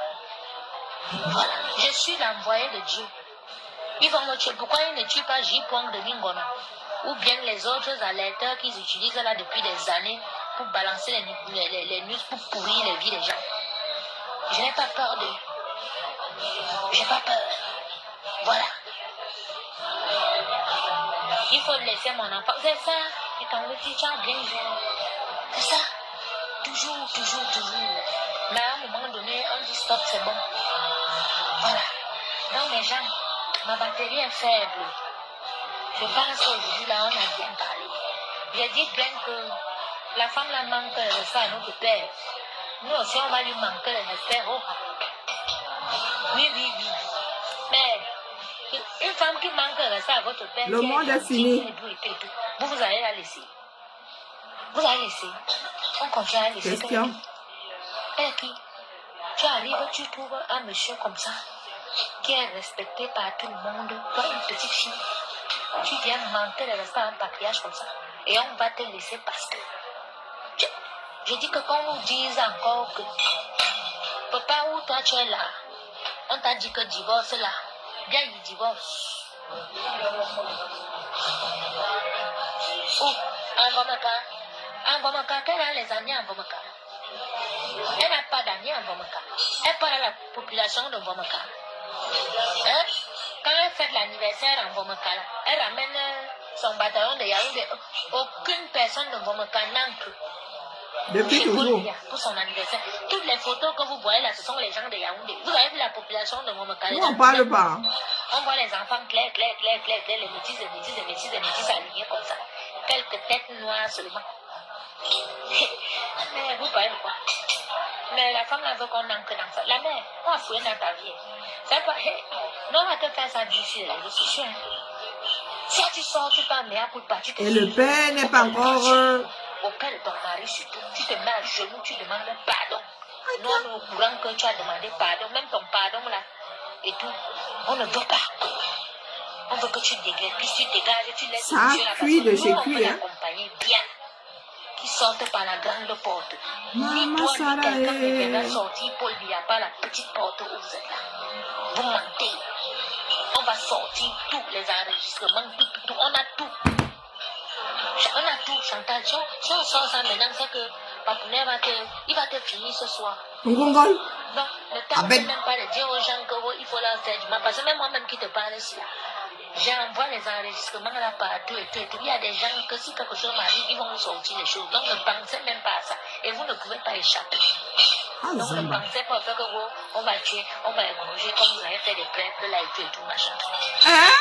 Voilà. Je suis l'envoyé de Dieu. Ils vont me tuer. Pourquoi ils ne tuent pas J-Pong de Ningona? Ou bien les autres alerteurs qu'ils utilisent là depuis des années pour balancer les news, pour pourrir les vies des gens. Je n'ai pas peur d'eux. J'ai pas peur. Voilà. Il faut laisser mon enfant. C'est ça. Et quand le futur bien vu. C'est ça. Toujours. Mais à un moment donné, on dit stop, c'est bon. Voilà. Donc les gens, ma batterie est faible. Je pense qu'aujourd'hui, là, on a bien parlé. J'ai dit plein que la femme là manque de respect à notre père. Nous aussi, on va lui manquer de respect. Oh. Oui. Mais une femme qui manque de respect à votre père, le monde est fini. Vous allez la laisser. Vous allez laisser. On continue à laisser. Question. Et qui? Tu arrives, tu trouves un monsieur comme ça, qui est respecté par tout le monde, toi une petite fille. Tu viens manquer de respect à un patriarche comme ça. Et on va te laisser parce que... Je dis que quand on dise encore que... Papa, où toi tu es là, on t'a dit que divorce là. Bien, il divorce. Où? En Vomaka, quelle a les amis en Vomaka? Elle n'a pas d'amis en Vomaka. Elle parle à la population de Vomaka. Hein? Quand elle fait l'anniversaire en Vomaka, elle ramène son bataillon de Yaoundé. Aucune personne de Vomaka n'entre. Depuis Chez toujours. Paul Biya, pour son anniversaire. Toutes les photos que vous voyez là, ce sont les gens de Yaoundé. Vous avez vu la population de Momokale? Nous, on parle pas. On voit les enfants clairs, les métis, alignés comme ça. Quelques têtes noires seulement. Mais vous parlez de quoi? Mais la femme, elle veut qu'on ancre dans ça. La mère, on a fouillé dans ta vie. C'est pas, non, on va te faire ça d'ici, là, je suis sûr. Si tu sors, tu pars, mais à coup de pas, tu te... Et le père n'est pas encore... Au père de ton mari, surtout, tu te mets à genoux, tu demandes pardon. Nous, on est au courant que tu as demandé pardon, même ton pardon là, et tout. On ne veut pas. On veut que tu dégages, puis tu dégages, tu laisses ça cuit de chez cuit, hein. Accompagner bien. Qui sortent par la grande porte. Maman, Ni toi, ça ni là, quelqu'un ne verra sortir Paul Biya par la petite porte où vous êtes là. Vous mentez. On va sortir tous les enregistrements, tout. On a tout. On a tout, Chantal. Si on sort ça maintenant, c'est que Papounet il va te finir ce soir. On gongole. Non, ne t'arrête même pas de dire aux gens qu'il faut leur faire du mal. Parce que même moi-même qui te parle ici, j'envoie les enregistrements là partout et tout. Il y a des gens que si quelque chose m'arrive, ils vont sortir les choses. Donc ne pensez même pas à ça. Et vous ne pouvez pas échapper. Donc ne pensez pas que on va tuer, on va égorger comme vous avez fait des prêtres là et tout machin. Hein?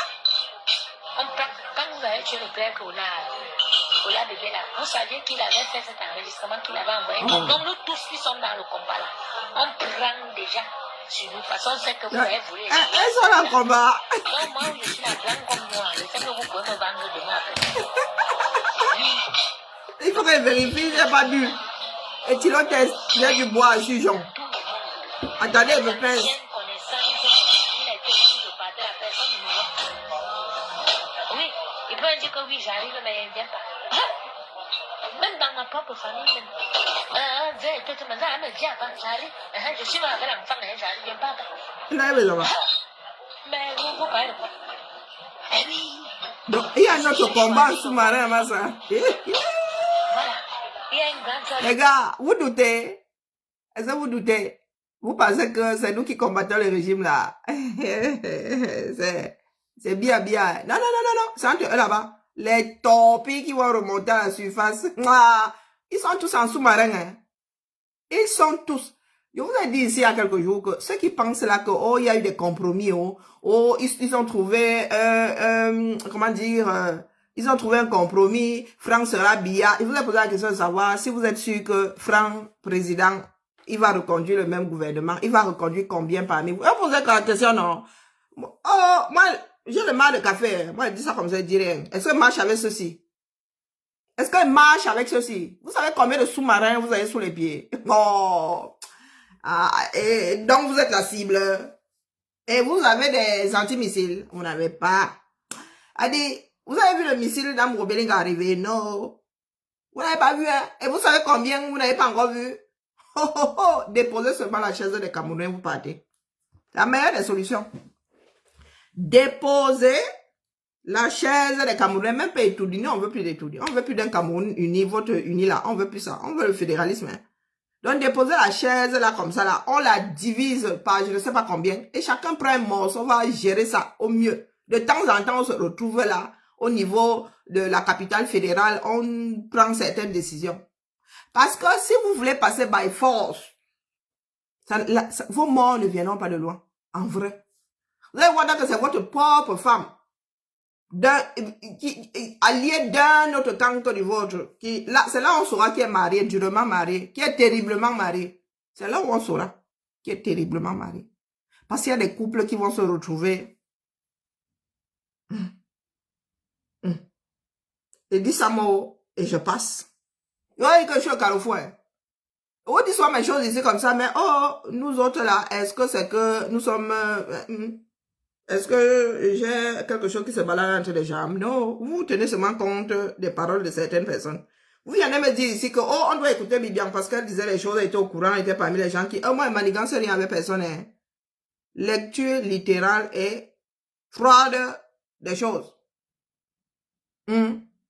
Quand vous avez tué le prêtre au la bébé là, vous saviez qu'il avait fait cet enregistrement qu'il avait envoyé. Donc nous tous qui sommes dans le combat là, on prend déjà sur nous. De toute façon, c'est que vous avez voulu. Elles sont dans le combat. Donc moi, je suis la grande comme moi. Je sais que vous pouvez me vendre demain après. Il faut que vérifie, j'ai pas dû. Et tu l'as testé, il y a du bois à Jujon. Attendez, je me pèse. Oui, il peut dire que oui, j'arrive, mais il ne vient pas. Même dans ma propre famille, même. J'arrive. Je suis avec l'enfant, j'arrive, viens pas. Mais vous parlez de quoi? Eh oui. Donc, il y a notre combat sous-marin, là, ça. Voilà. Il y a une grande chose. Les gars, vous doutez? Est-ce que vous doutez? Vous pensez que c'est nous qui combattons le régime, là? C'est bien. Non. C'est entre eux là-bas. Les torpilles qui vont remonter à la surface. Ils sont tous en sous-marin, hein. Ils sont tous. Je vous ai dit ici il y a quelques jours que ceux qui pensent là que, il y a eu des compromis, ils ont trouvé, comment dire, ils ont trouvé un compromis, Franck sera Biya. Je vous ai posé la question de savoir si vous êtes sûr que Franck, président, il va reconduire le même gouvernement. Il va reconduire combien parmi vous? Vous posez la question, non? Moi, j'ai le mal de café. Moi, je dis ça comme ça, je dis rien. Est-ce que marche avec ceci? Est-ce qu'elle marche avec ceci? Vous savez combien de sous-marins vous avez sous les pieds? Et donc vous êtes la cible. Et vous avez des anti-missiles. Vous n'avez pas. Adi, vous avez vu le missile d'Amrobeling arriver? Non. Vous n'avez pas vu, hein? Et vous savez combien vous n'avez pas encore vu? Déposez seulement la chaise des Camerounais, vous partez. La meilleure des solutions. Déposez la chaise des Camerounais, même pas étudier, on veut plus d'étudier. On veut plus d'un Cameroun uni, vote uni là. On veut plus ça. On veut le fédéralisme. Hein. Donc, déposer la chaise là, comme ça là. On la divise par je ne sais pas combien. Et chacun prend un morceau, on va gérer ça au mieux. De temps en temps, on se retrouve là, au niveau de la capitale fédérale. On prend certaines décisions. Parce que si vous voulez passer by force, vos morts ne viendront pas de loin. En vrai. Vous allez voir que c'est votre propre femme. Allié d'un autre camp que du vôtre. C'est là où on saura qui est marié, durement marié, qui est terriblement marié. C'est là où on saura qui est terriblement marié. Parce qu'il y a des couples qui vont se retrouver. Et dis ça moi, et je passe. Oui, que je suis au Carrefour. On dit soit mes choses ici comme ça, mais nous autres là, est-ce que c'est que nous sommes... Est-ce que j'ai quelque chose qui se balade entre les jambes? Non, vous tenez seulement compte des paroles de certaines personnes. Vous venez me dire ici que, on doit écouter Bibian parce qu'elle disait les choses, elle était au courant, elle était parmi les gens qui, moi, manigance, rien avec personne. Hein. Lecture littérale et froide des choses.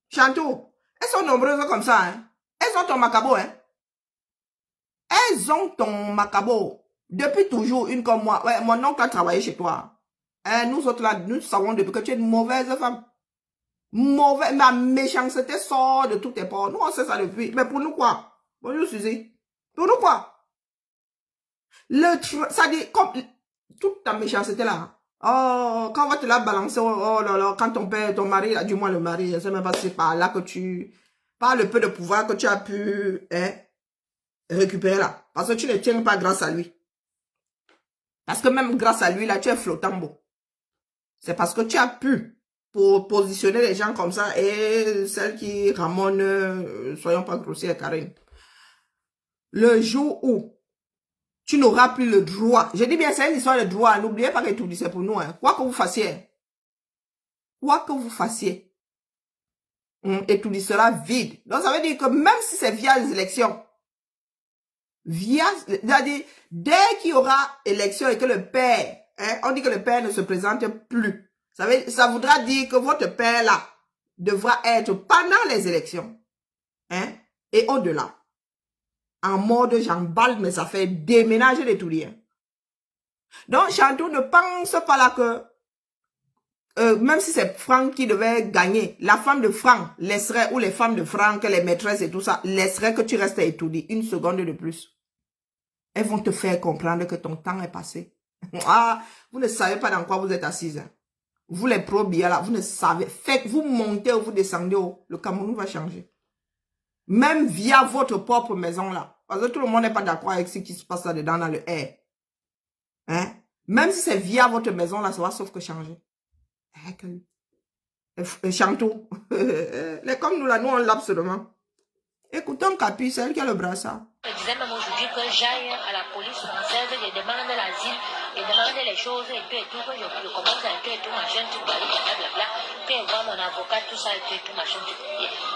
Chantou, elles sont nombreuses comme ça. Hein. Elles ont ton macabo. Hein. Elles ont ton macabo. Depuis toujours, une comme moi. Ouais, mon oncle a travaillé chez toi. Nous autres là, nous savons depuis que tu es une mauvaise femme. Mauvaise, ma méchanceté sort de tous tes ports. Nous on sait ça depuis. Mais pour nous quoi? Bonjour Suzy. Pour nous quoi? Ça dit, comme toute ta méchanceté là. Oh, quand on va te la balancer, oh là là, quand ton père, ton mari, là, du moins le mari, je ne sais même pas si c'est par là que par le peu de pouvoir que tu as pu récupérer là. Parce que tu ne tiens pas grâce à lui. Parce que même grâce à lui, là, tu es flottant beau. C'est parce que tu as pu pour positionner les gens comme ça et celles qui ramonent, soyons pas grossiers, Karine. Le jour où tu n'auras plus le droit, je dis bien, c'est une histoire de droit, n'oubliez pas que tout dit, c'est pour nous, hein. Quoi que vous fassiez, et tout dit sera vide. Donc ça veut dire que même si c'est via les élections, c'est-à-dire, dès qu'il y aura élection et que le père, hein, on dit que le père ne se présente plus, ça voudra dire que votre père là devra être pendant les élections, hein, et au-delà, en mode j'emballe mes affaires, déménager les touliens. Donc Chantou ne pense pas là que même si c'est Franck qui devait gagner, la femme de Franck laisserait, ou les femmes de Franck, les maîtresses et tout ça, laisserait que tu restes étourdi une seconde de plus. Elles vont te faire comprendre que ton temps est passé. Ah, vous ne savez pas dans quoi vous êtes assise. Hein. Vous les pro-bia là, vous ne savez. Faites, vous montez ou vous descendez, le Cameroun va changer. Même via votre propre maison là. Parce que tout le monde n'est pas d'accord avec ce qui se passe là-dedans dans le air. Hein? Même si c'est via votre maison là, ça va sauf que changer. Chantou. Comme nous là, nous on l'a seulement. Écoutons Capi, c'est elle qui a le brassard. Je disais même aujourd'hui que j'aille à la police française, je demande l'asile, je demande les choses et tout, que je commence à tout, machin, tout, blablabla, puis je vois mon avocat, tout ça, et tout, machin, tout.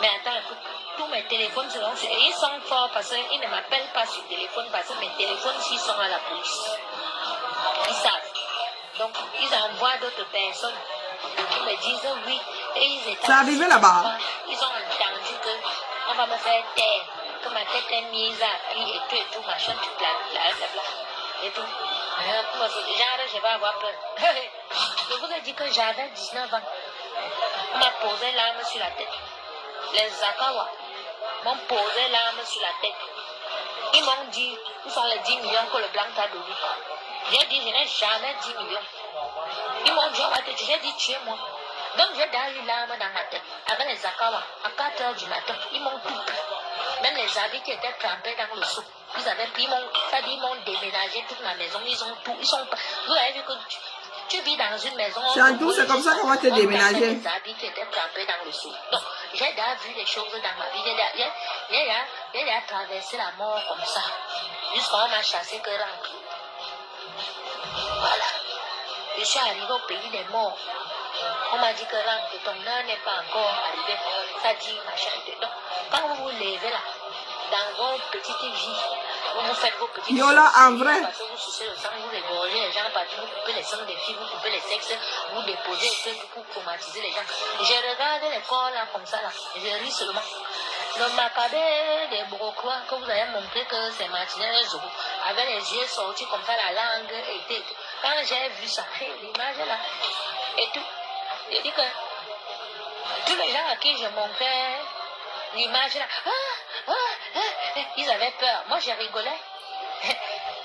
Mais attends, écoute, tous mes téléphones seront sur... Et ils sont forts parce qu'ils ne m'appellent pas sur téléphone, parce que mes téléphones, s'ils sont à la police, ils savent. Donc, ils envoient d'autres personnes qui me disent oui, et ils étaient... C'est arrivé là-bas. Ils ont entendu que on va me faire taire, que ma tête est mise à prix et tout, machin, tout, blablabla, et tout. Genre, je vais avoir peur. Je vous ai dit que j'avais 19 ans. On m'a posé l'arme sur la tête. Les Zakawa m'ont posé l'arme sur la tête. Ils m'ont dit, où sont les 10 millions que le blanc t'a donné? J'ai dit, je n'ai jamais 10 millions. Ils m'ont dit, on va te dire, j'ai dit, tuez-moi. Donc j'ai eu l'arme dans ma tête, avec les Zakawa, à 4 h du matin, ils m'ont tout pris. Même les habits qui étaient trempés dans le seau, ils avaient pris, ils m'ont déménagé toute ma maison, ils ont tout, vous avez vu que tu vis dans une maison. Chantou, c'est comme ça qu'on va te déménager. Les habits qui étaient trempés dans le seau. Donc j'ai déjà vu des choses dans ma vie, j'ai déjà traversé la mort comme ça, jusqu'à on m'a chassé que rempli. Voilà. Je suis arrivé au pays des morts. On m'a dit que ton heure n'est pas encore arrivé. Ça dit machin. Donc, quand vous vous levez là, dans vos petites vies, vous faites vos petites Yola, en vrai. Parce que vous sucez le sang, vous égorgez les gens partout, vous coupez les sangs des filles, vous coupez les sexes, vous déposez tout pour traumatiser les gens. Je regarde les corps là comme ça là, je ris seulement. Le macabé des Brocrois que vous avez montré que c'est Martinez Zoro, avec les yeux sortis comme ça, la langue et tout. Quand j'ai vu ça, l'image là, et tout, j'ai dit que tous les gens à qui je montrais l'image là, ils avaient peur. Moi, je rigolais.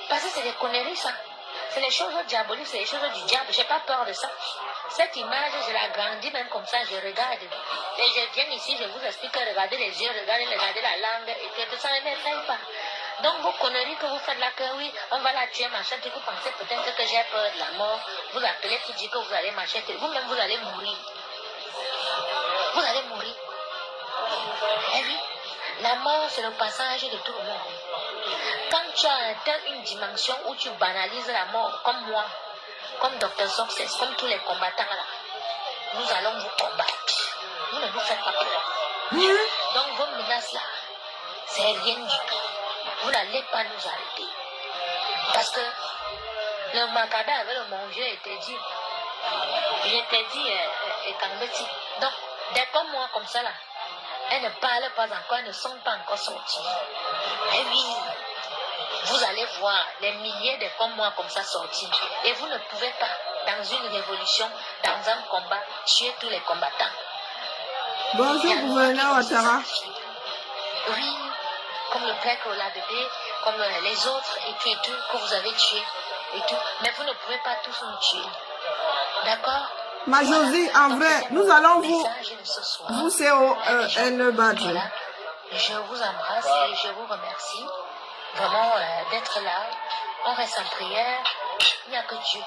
Parce que c'est des conneries, ça. C'est les choses diaboliques, c'est les choses du diable. J'ai pas peur de ça. Cette image, je la grandis même comme ça, je regarde. Et je viens ici, je vous explique, regardez les yeux, regardez la langue, et tout ça ne m'effraie pas. Donc vos conneries que vous faites là, que oui, on va la tuer, machin, et vous pensez peut-être que j'ai peur de la mort. Vous appelez pour dire que vous allez marcher, vous-même vous allez mourir. Vous allez mourir. Eh oui, la mort c'est le passage de tout le monde. Quand tu as atteint une dimension où tu banalises la mort, comme moi, comme Dr. Success, comme tous les combattants là, nous allons vous combattre. Vous ne nous faites pas peur. Donc vos menaces là, c'est rien du tout. Vous n'allez pas nous arrêter. Parce que le Macabé avec le mon vieux était dit, j'étais dit, Kambeti. Donc, des comme moi comme ça là, elles ne parlent pas encore, elles ne sont pas encore sorties. Et oui, vous allez voir les milliers de comme moi comme ça sortir. Et vous ne pouvez pas, dans une révolution, dans un combat, tuer tous les combattants. Bonjour, gouverneur Ouattara. Oui, comme le père que l'a bébé, comme les autres, et tout, que vous avez tué, et tout. Mais vous ne pouvez pas tous nous tuer. D'accord? Ma Josie, en vrai, nous allons vous CON battre. Voilà. Je vous embrasse et je vous remercie vraiment d'être là. On reste en prière. Il n'y a que Dieu.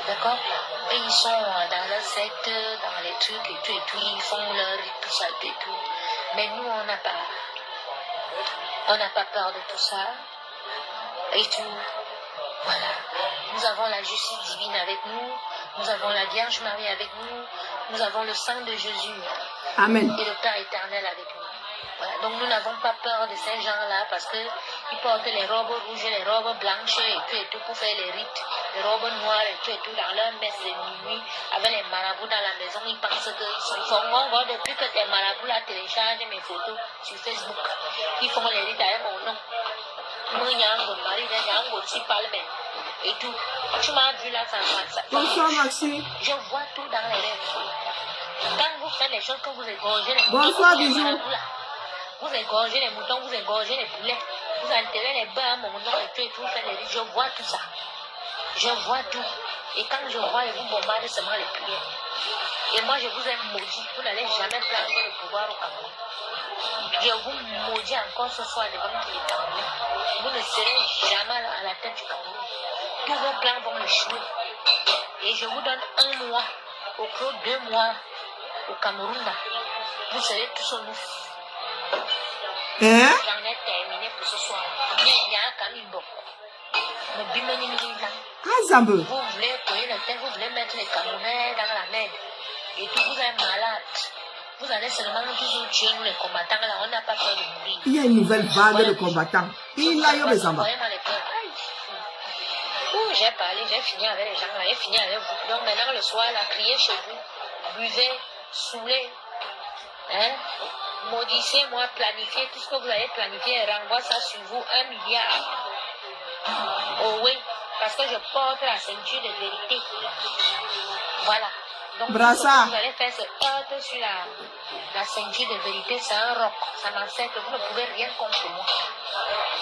D'accord? Et ils sont dans leur secte, dans les trucs et tout, ils font leur tout ça et tout. Mais nous, on n'a pas peur de tout ça. Et tout. Voilà. Nous avons la justice divine avec nous. Nous avons la Vierge Marie avec nous. Nous avons le sang de Jésus. Amen. Et le Père éternel avec nous. Voilà. Donc nous n'avons pas peur de ces gens-là parce qu'ils portent les robes rouges, les robes blanches et tout pour faire les rites. Les robes noires et tout dans leur messe de minuit avec les marabouts dans la maison. Ils pensent qu'ils sont forts. Depuis que tes marabouts là téléchargent mes photos sur Facebook, ils font les rites avec mon nom. Et tout. Tu m'as vu là, ça. Bonsoir, Maxime. Je vois tout dans les rêves. Quand vous faites les choses, que vous égorgez les moutons, bonsoir, bisous. Vous égorgez les moutons, vous égorgez les poulets, vous enterrez les bœufs à mon nom et tout, vous faites les rites. Je vois tout ça. Je vois tout. Et quand je vois, je vous bombarde seulement les prières. Et moi, je vous ai maudit. Vous n'allez jamais prendre le pouvoir au Cameroun. Je vous maudis encore ce soir devant tous les Camerounais. Vous ne serez jamais à la tête du Cameroun. Tous vos plans vont échouer. Et je vous donne 1 mois, au clos 2 mois, au Cameroun. Là. Vous serez tous au nous. Hein? J'en ai terminé pour ce soir. Il y a un Kamimbo. Ah, Zambe. Vous voulez coller le terre, vous voulez mettre les Camerounais dans la merde. Et tout, vous êtes malade. Vous allez seulement toujours tuer nous les combattants. Là, on n'a pas peur de mourir. Il y a une nouvelle vague de combattants. Il a eu des embats. J'ai parlé, j'ai fini avec les gens, j'ai fini avec vous. Donc maintenant, le soir, là, criez chez vous. Buvez, saoulez. Hein? Maudissez-moi, planifiez tout ce que vous avez planifié et renvoie ça sur vous, 1 milliard. Oh oui, parce que je porte la ceinture de vérité. Voilà. Donc, tout ce que vous allez faire, c'est heurter sur la ceinture de vérité, c'est un roc. Ça m'ancêtre, vous ne pouvez rien contre moi.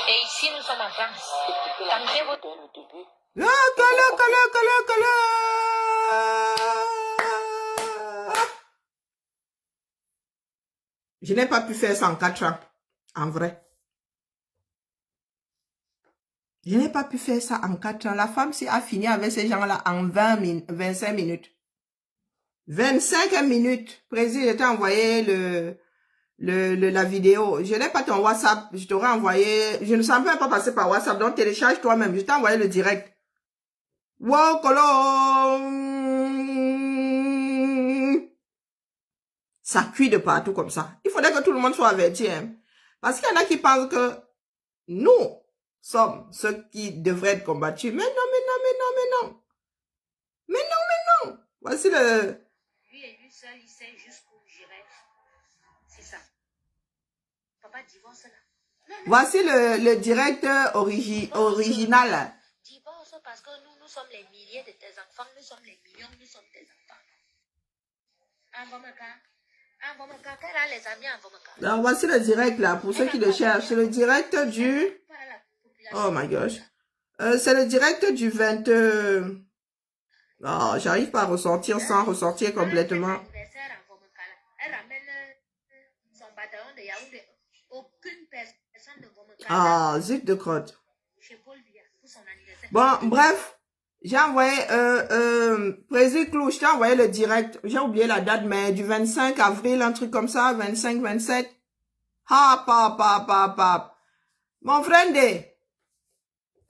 Et ici, nous sommes en France. Tentez votre début. Je n'ai pas pu faire ça en 4 ans, en vrai. Je n'ai pas pu faire ça en 4 ans. La femme a fini avec ces gens-là en 25 minutes. 25 minutes. Président, je t'ai envoyé la vidéo. Je n'ai pas ton WhatsApp. Je t'aurais envoyé. Je ne savais même pas passer par WhatsApp. Donc, télécharge toi-même. Je t'ai envoyé le direct. Wow, ça cuit de partout comme ça. Il faudrait que tout le monde soit averti. Hein. Parce qu'il y en a qui pensent que nous sommes ceux qui devraient être combattus. Mais non, mais non, mais non, mais non. Mais non, mais non. Voici le... Lui et lui seul, il sait jusqu'où j'irai. C'est ça. Papa divorce là. Non, non. Voici le direct original. Divorce parce que nous sommes les milliers de tes enfants. Nous sommes les millions, nous sommes tes enfants. Alors, voici le direct là, pour ceux qui le cherchent. C'est le direct du... Oh my gosh. C'est le direct du 20... Oh, j'arrive pas à ressortir sans ressortir complètement. Ah, zut de crotte. Bon, bref. J'ai envoyé, Président Clou, je t'ai envoyé le direct. J'ai oublié la date, mais du 25 avril, un truc comme ça, 25, 27. Mon frère, il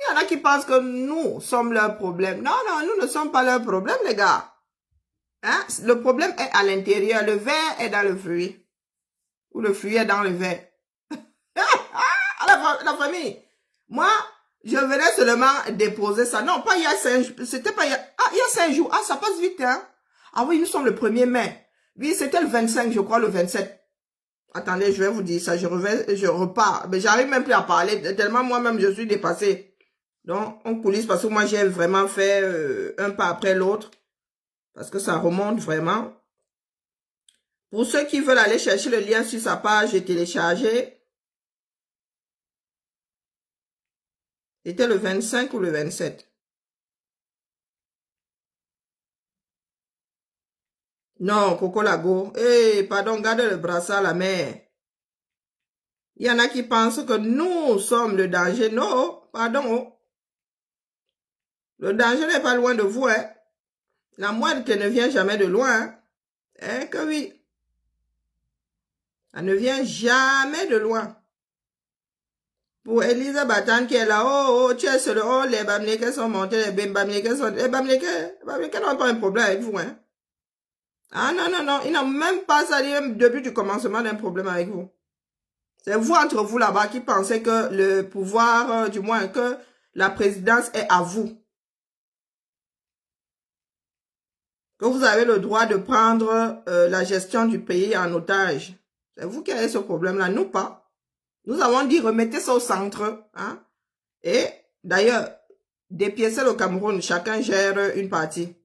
y en a qui pensent que nous sommes leur problème. Non, non, nous ne sommes pas leur problème, les gars. Hein? Le problème est à l'intérieur. Le verre est dans le fruit. Ou le fruit est dans le verre. La famille. Moi, je venais seulement déposer ça. Non, pas il y a 5 jours. C'était pas il y a... Ah, il y a 5 jours. Ah, ça passe vite, hein. Ah oui, nous sommes le 1er mai. Oui, c'était le 25, je crois, le 27. Attendez, je vais vous dire ça. Je repars. Mais j'arrive même plus à parler. Tellement moi-même, je suis dépassée. Donc, on coulisse parce que moi, j'ai vraiment fait un pas après l'autre. Parce que ça remonte vraiment. Pour ceux qui veulent aller chercher le lien sur sa page et télécharger, C'était le 25 ou le 27? Non, Coco Lago. Eh, pardon, garde le brassard à la mer. Il y en a qui pensent que nous sommes le danger. Non, pardon. Oh. Le danger n'est pas loin de vous. Hein. La moindre qui ne vient jamais de loin. Hein, que oui. Elle ne vient jamais de loin. Pour Elisa Batan qui est là, oh, tu es seul, oh, les Bamlékés sont montés, les Bamlékés sont... Les Bamlékés n'ont pas un problème avec vous. Hein. Ah non, non, non, ils n'ont même pas sali depuis du commencement d'un problème avec vous. C'est vous entre vous là-bas qui pensez que le pouvoir, du moins que la présidence est à vous. Que vous avez le droit de prendre la gestion du pays en otage. C'est vous qui avez ce problème-là, nous pas. Nous avons dit remettez ça au centre. Hein? Et d'ailleurs, dépiécer le Cameroun, chacun gère une partie.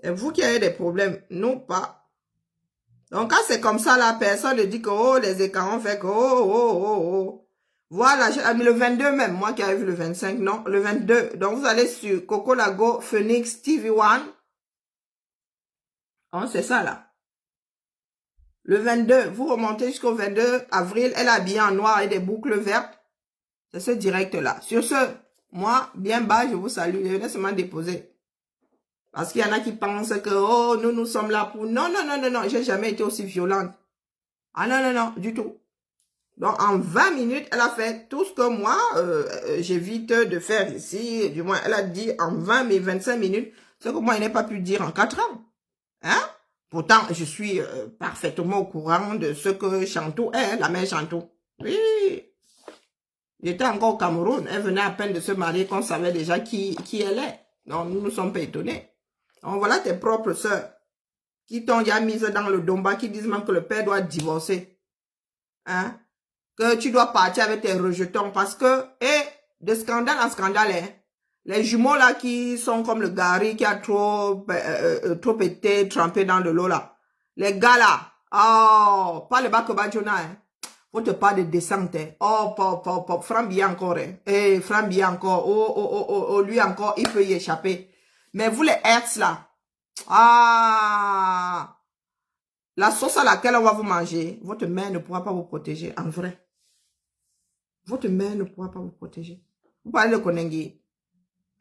C'est vous qui avez des problèmes, nous pas. Donc, quand c'est comme ça, la personne ne dit que, oh, les écarts fait que, oh. Voilà, j'ai mis le 22 même, moi qui avais vu le 25, non, le 22. Donc, vous allez sur Coco Lago, Phoenix, TV1. Oh, c'est ça, là. Le 22, vous remontez jusqu'au 22 avril, elle est habillée en noir et des boucles vertes. C'est ce direct-là. Sur ce, moi, bien bas, je vous salue. Je vais seulement déposer. Parce qu'il y en a qui pensent que, oh, nous sommes là pour... Non, non, non, non, non, j'ai jamais été aussi violente. Ah non, non, non, du tout. Donc, en 20 minutes, elle a fait tout ce que moi, j'évite de faire ici. Du moins, elle a dit en 20, mais 25 minutes, ce que moi, je n'ai pas pu dire en 4 ans. Hein? Pourtant, je suis parfaitement au courant de ce que Chantou est, la mère Chantou. Oui. J'étais encore au Cameroun. Elle venait à peine de se marier qu'on savait déjà qui elle est. Donc, nous ne sommes pas étonnés. Donc, voilà tes propres sœurs qui t'ont déjà mise dans le domba, qui disent même que le père doit divorcer. Hein? Que tu dois partir avec tes rejetons parce que, de scandale en scandale, hein, les jumeaux là qui sont comme le Gary qui a trop été trempé dans de l'eau là. Les gars là, oh, pas le bac Bajona, hein. Faut te parler de descente, hein. Oh, pop, Frambi encore, hein. Eh, Frambi encore, oh, lui encore, il peut y échapper. Mais vous les Hertz là, ah, la sauce à laquelle on va vous manger, votre mère ne pourra pas vous protéger, en vrai. Votre mère ne pourra pas vous protéger. Vous parlez de Konengi.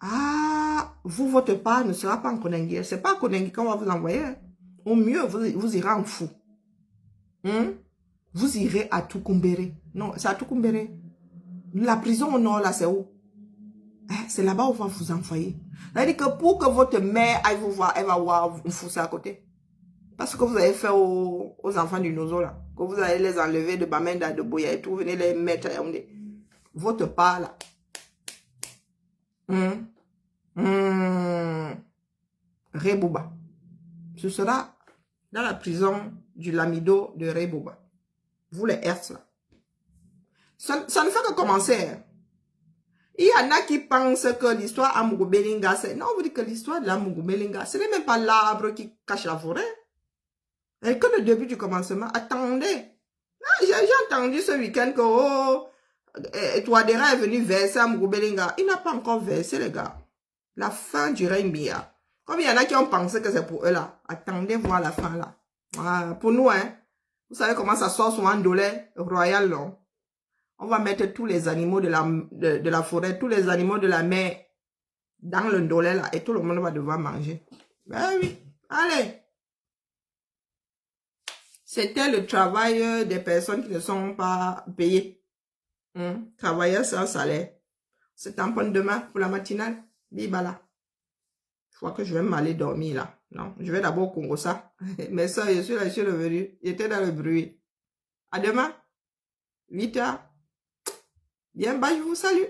Ah, vous, votre part ne sera pas en Konengi. C'est pas en Konengi qu'on va vous envoyer. Au mieux, vous irez en fou. Vous irez à Tukumbere. Non, c'est à Tukumbere. La prison au nord, là, c'est où? C'est là-bas où on va vous envoyer. C'est-à-dire que pour que votre mère aille vous voir, elle va voir vous fousser à côté. Parce que vous avez fait aux enfants du Nozo, là. Que vous allez les enlever de Bamenda, de Boya et tout. Venez les mettre à Yaoundé. Votre part, là. Rebouba. Ce sera dans la prison du Lamido de Rebouba. Vous les Hertz, là. Ça ne fait que commencer. Il y en a qui pensent que l'histoire à Mugubelinga, c'est... Non, vous dites que l'histoire de la Mugubelinga, ce n'est même pas l'arbre qui cache la forêt. Et que le début du commencement, attendez. J'ai entendu ce week-end que Touadéra est venu verser à Mugubelinga. Il n'a pas encore versé, les gars. La fin du règne Biya. Comme il y en a qui ont pensé que c'est pour eux là. Attendez voir la fin là. Ah, pour nous, hein. Vous savez comment ça sort souvent un dollar royal, non? On va mettre tous les animaux de la forêt, tous les animaux de la mer dans le dollar là. Et tout le monde va devoir manger. Ben oui. Allez. C'était le travail des personnes qui ne sont pas payées. Travailleurs sans salaire. C'est tamponne demain pour la matinale. Bibala. Je crois que je vais m'aller dormir là. Non, je vais d'abord au Congo ça. Mais ça, je suis là, je suis revenu. J'étais dans le bruit. À demain. 8h. Bien, bah, je vous salue.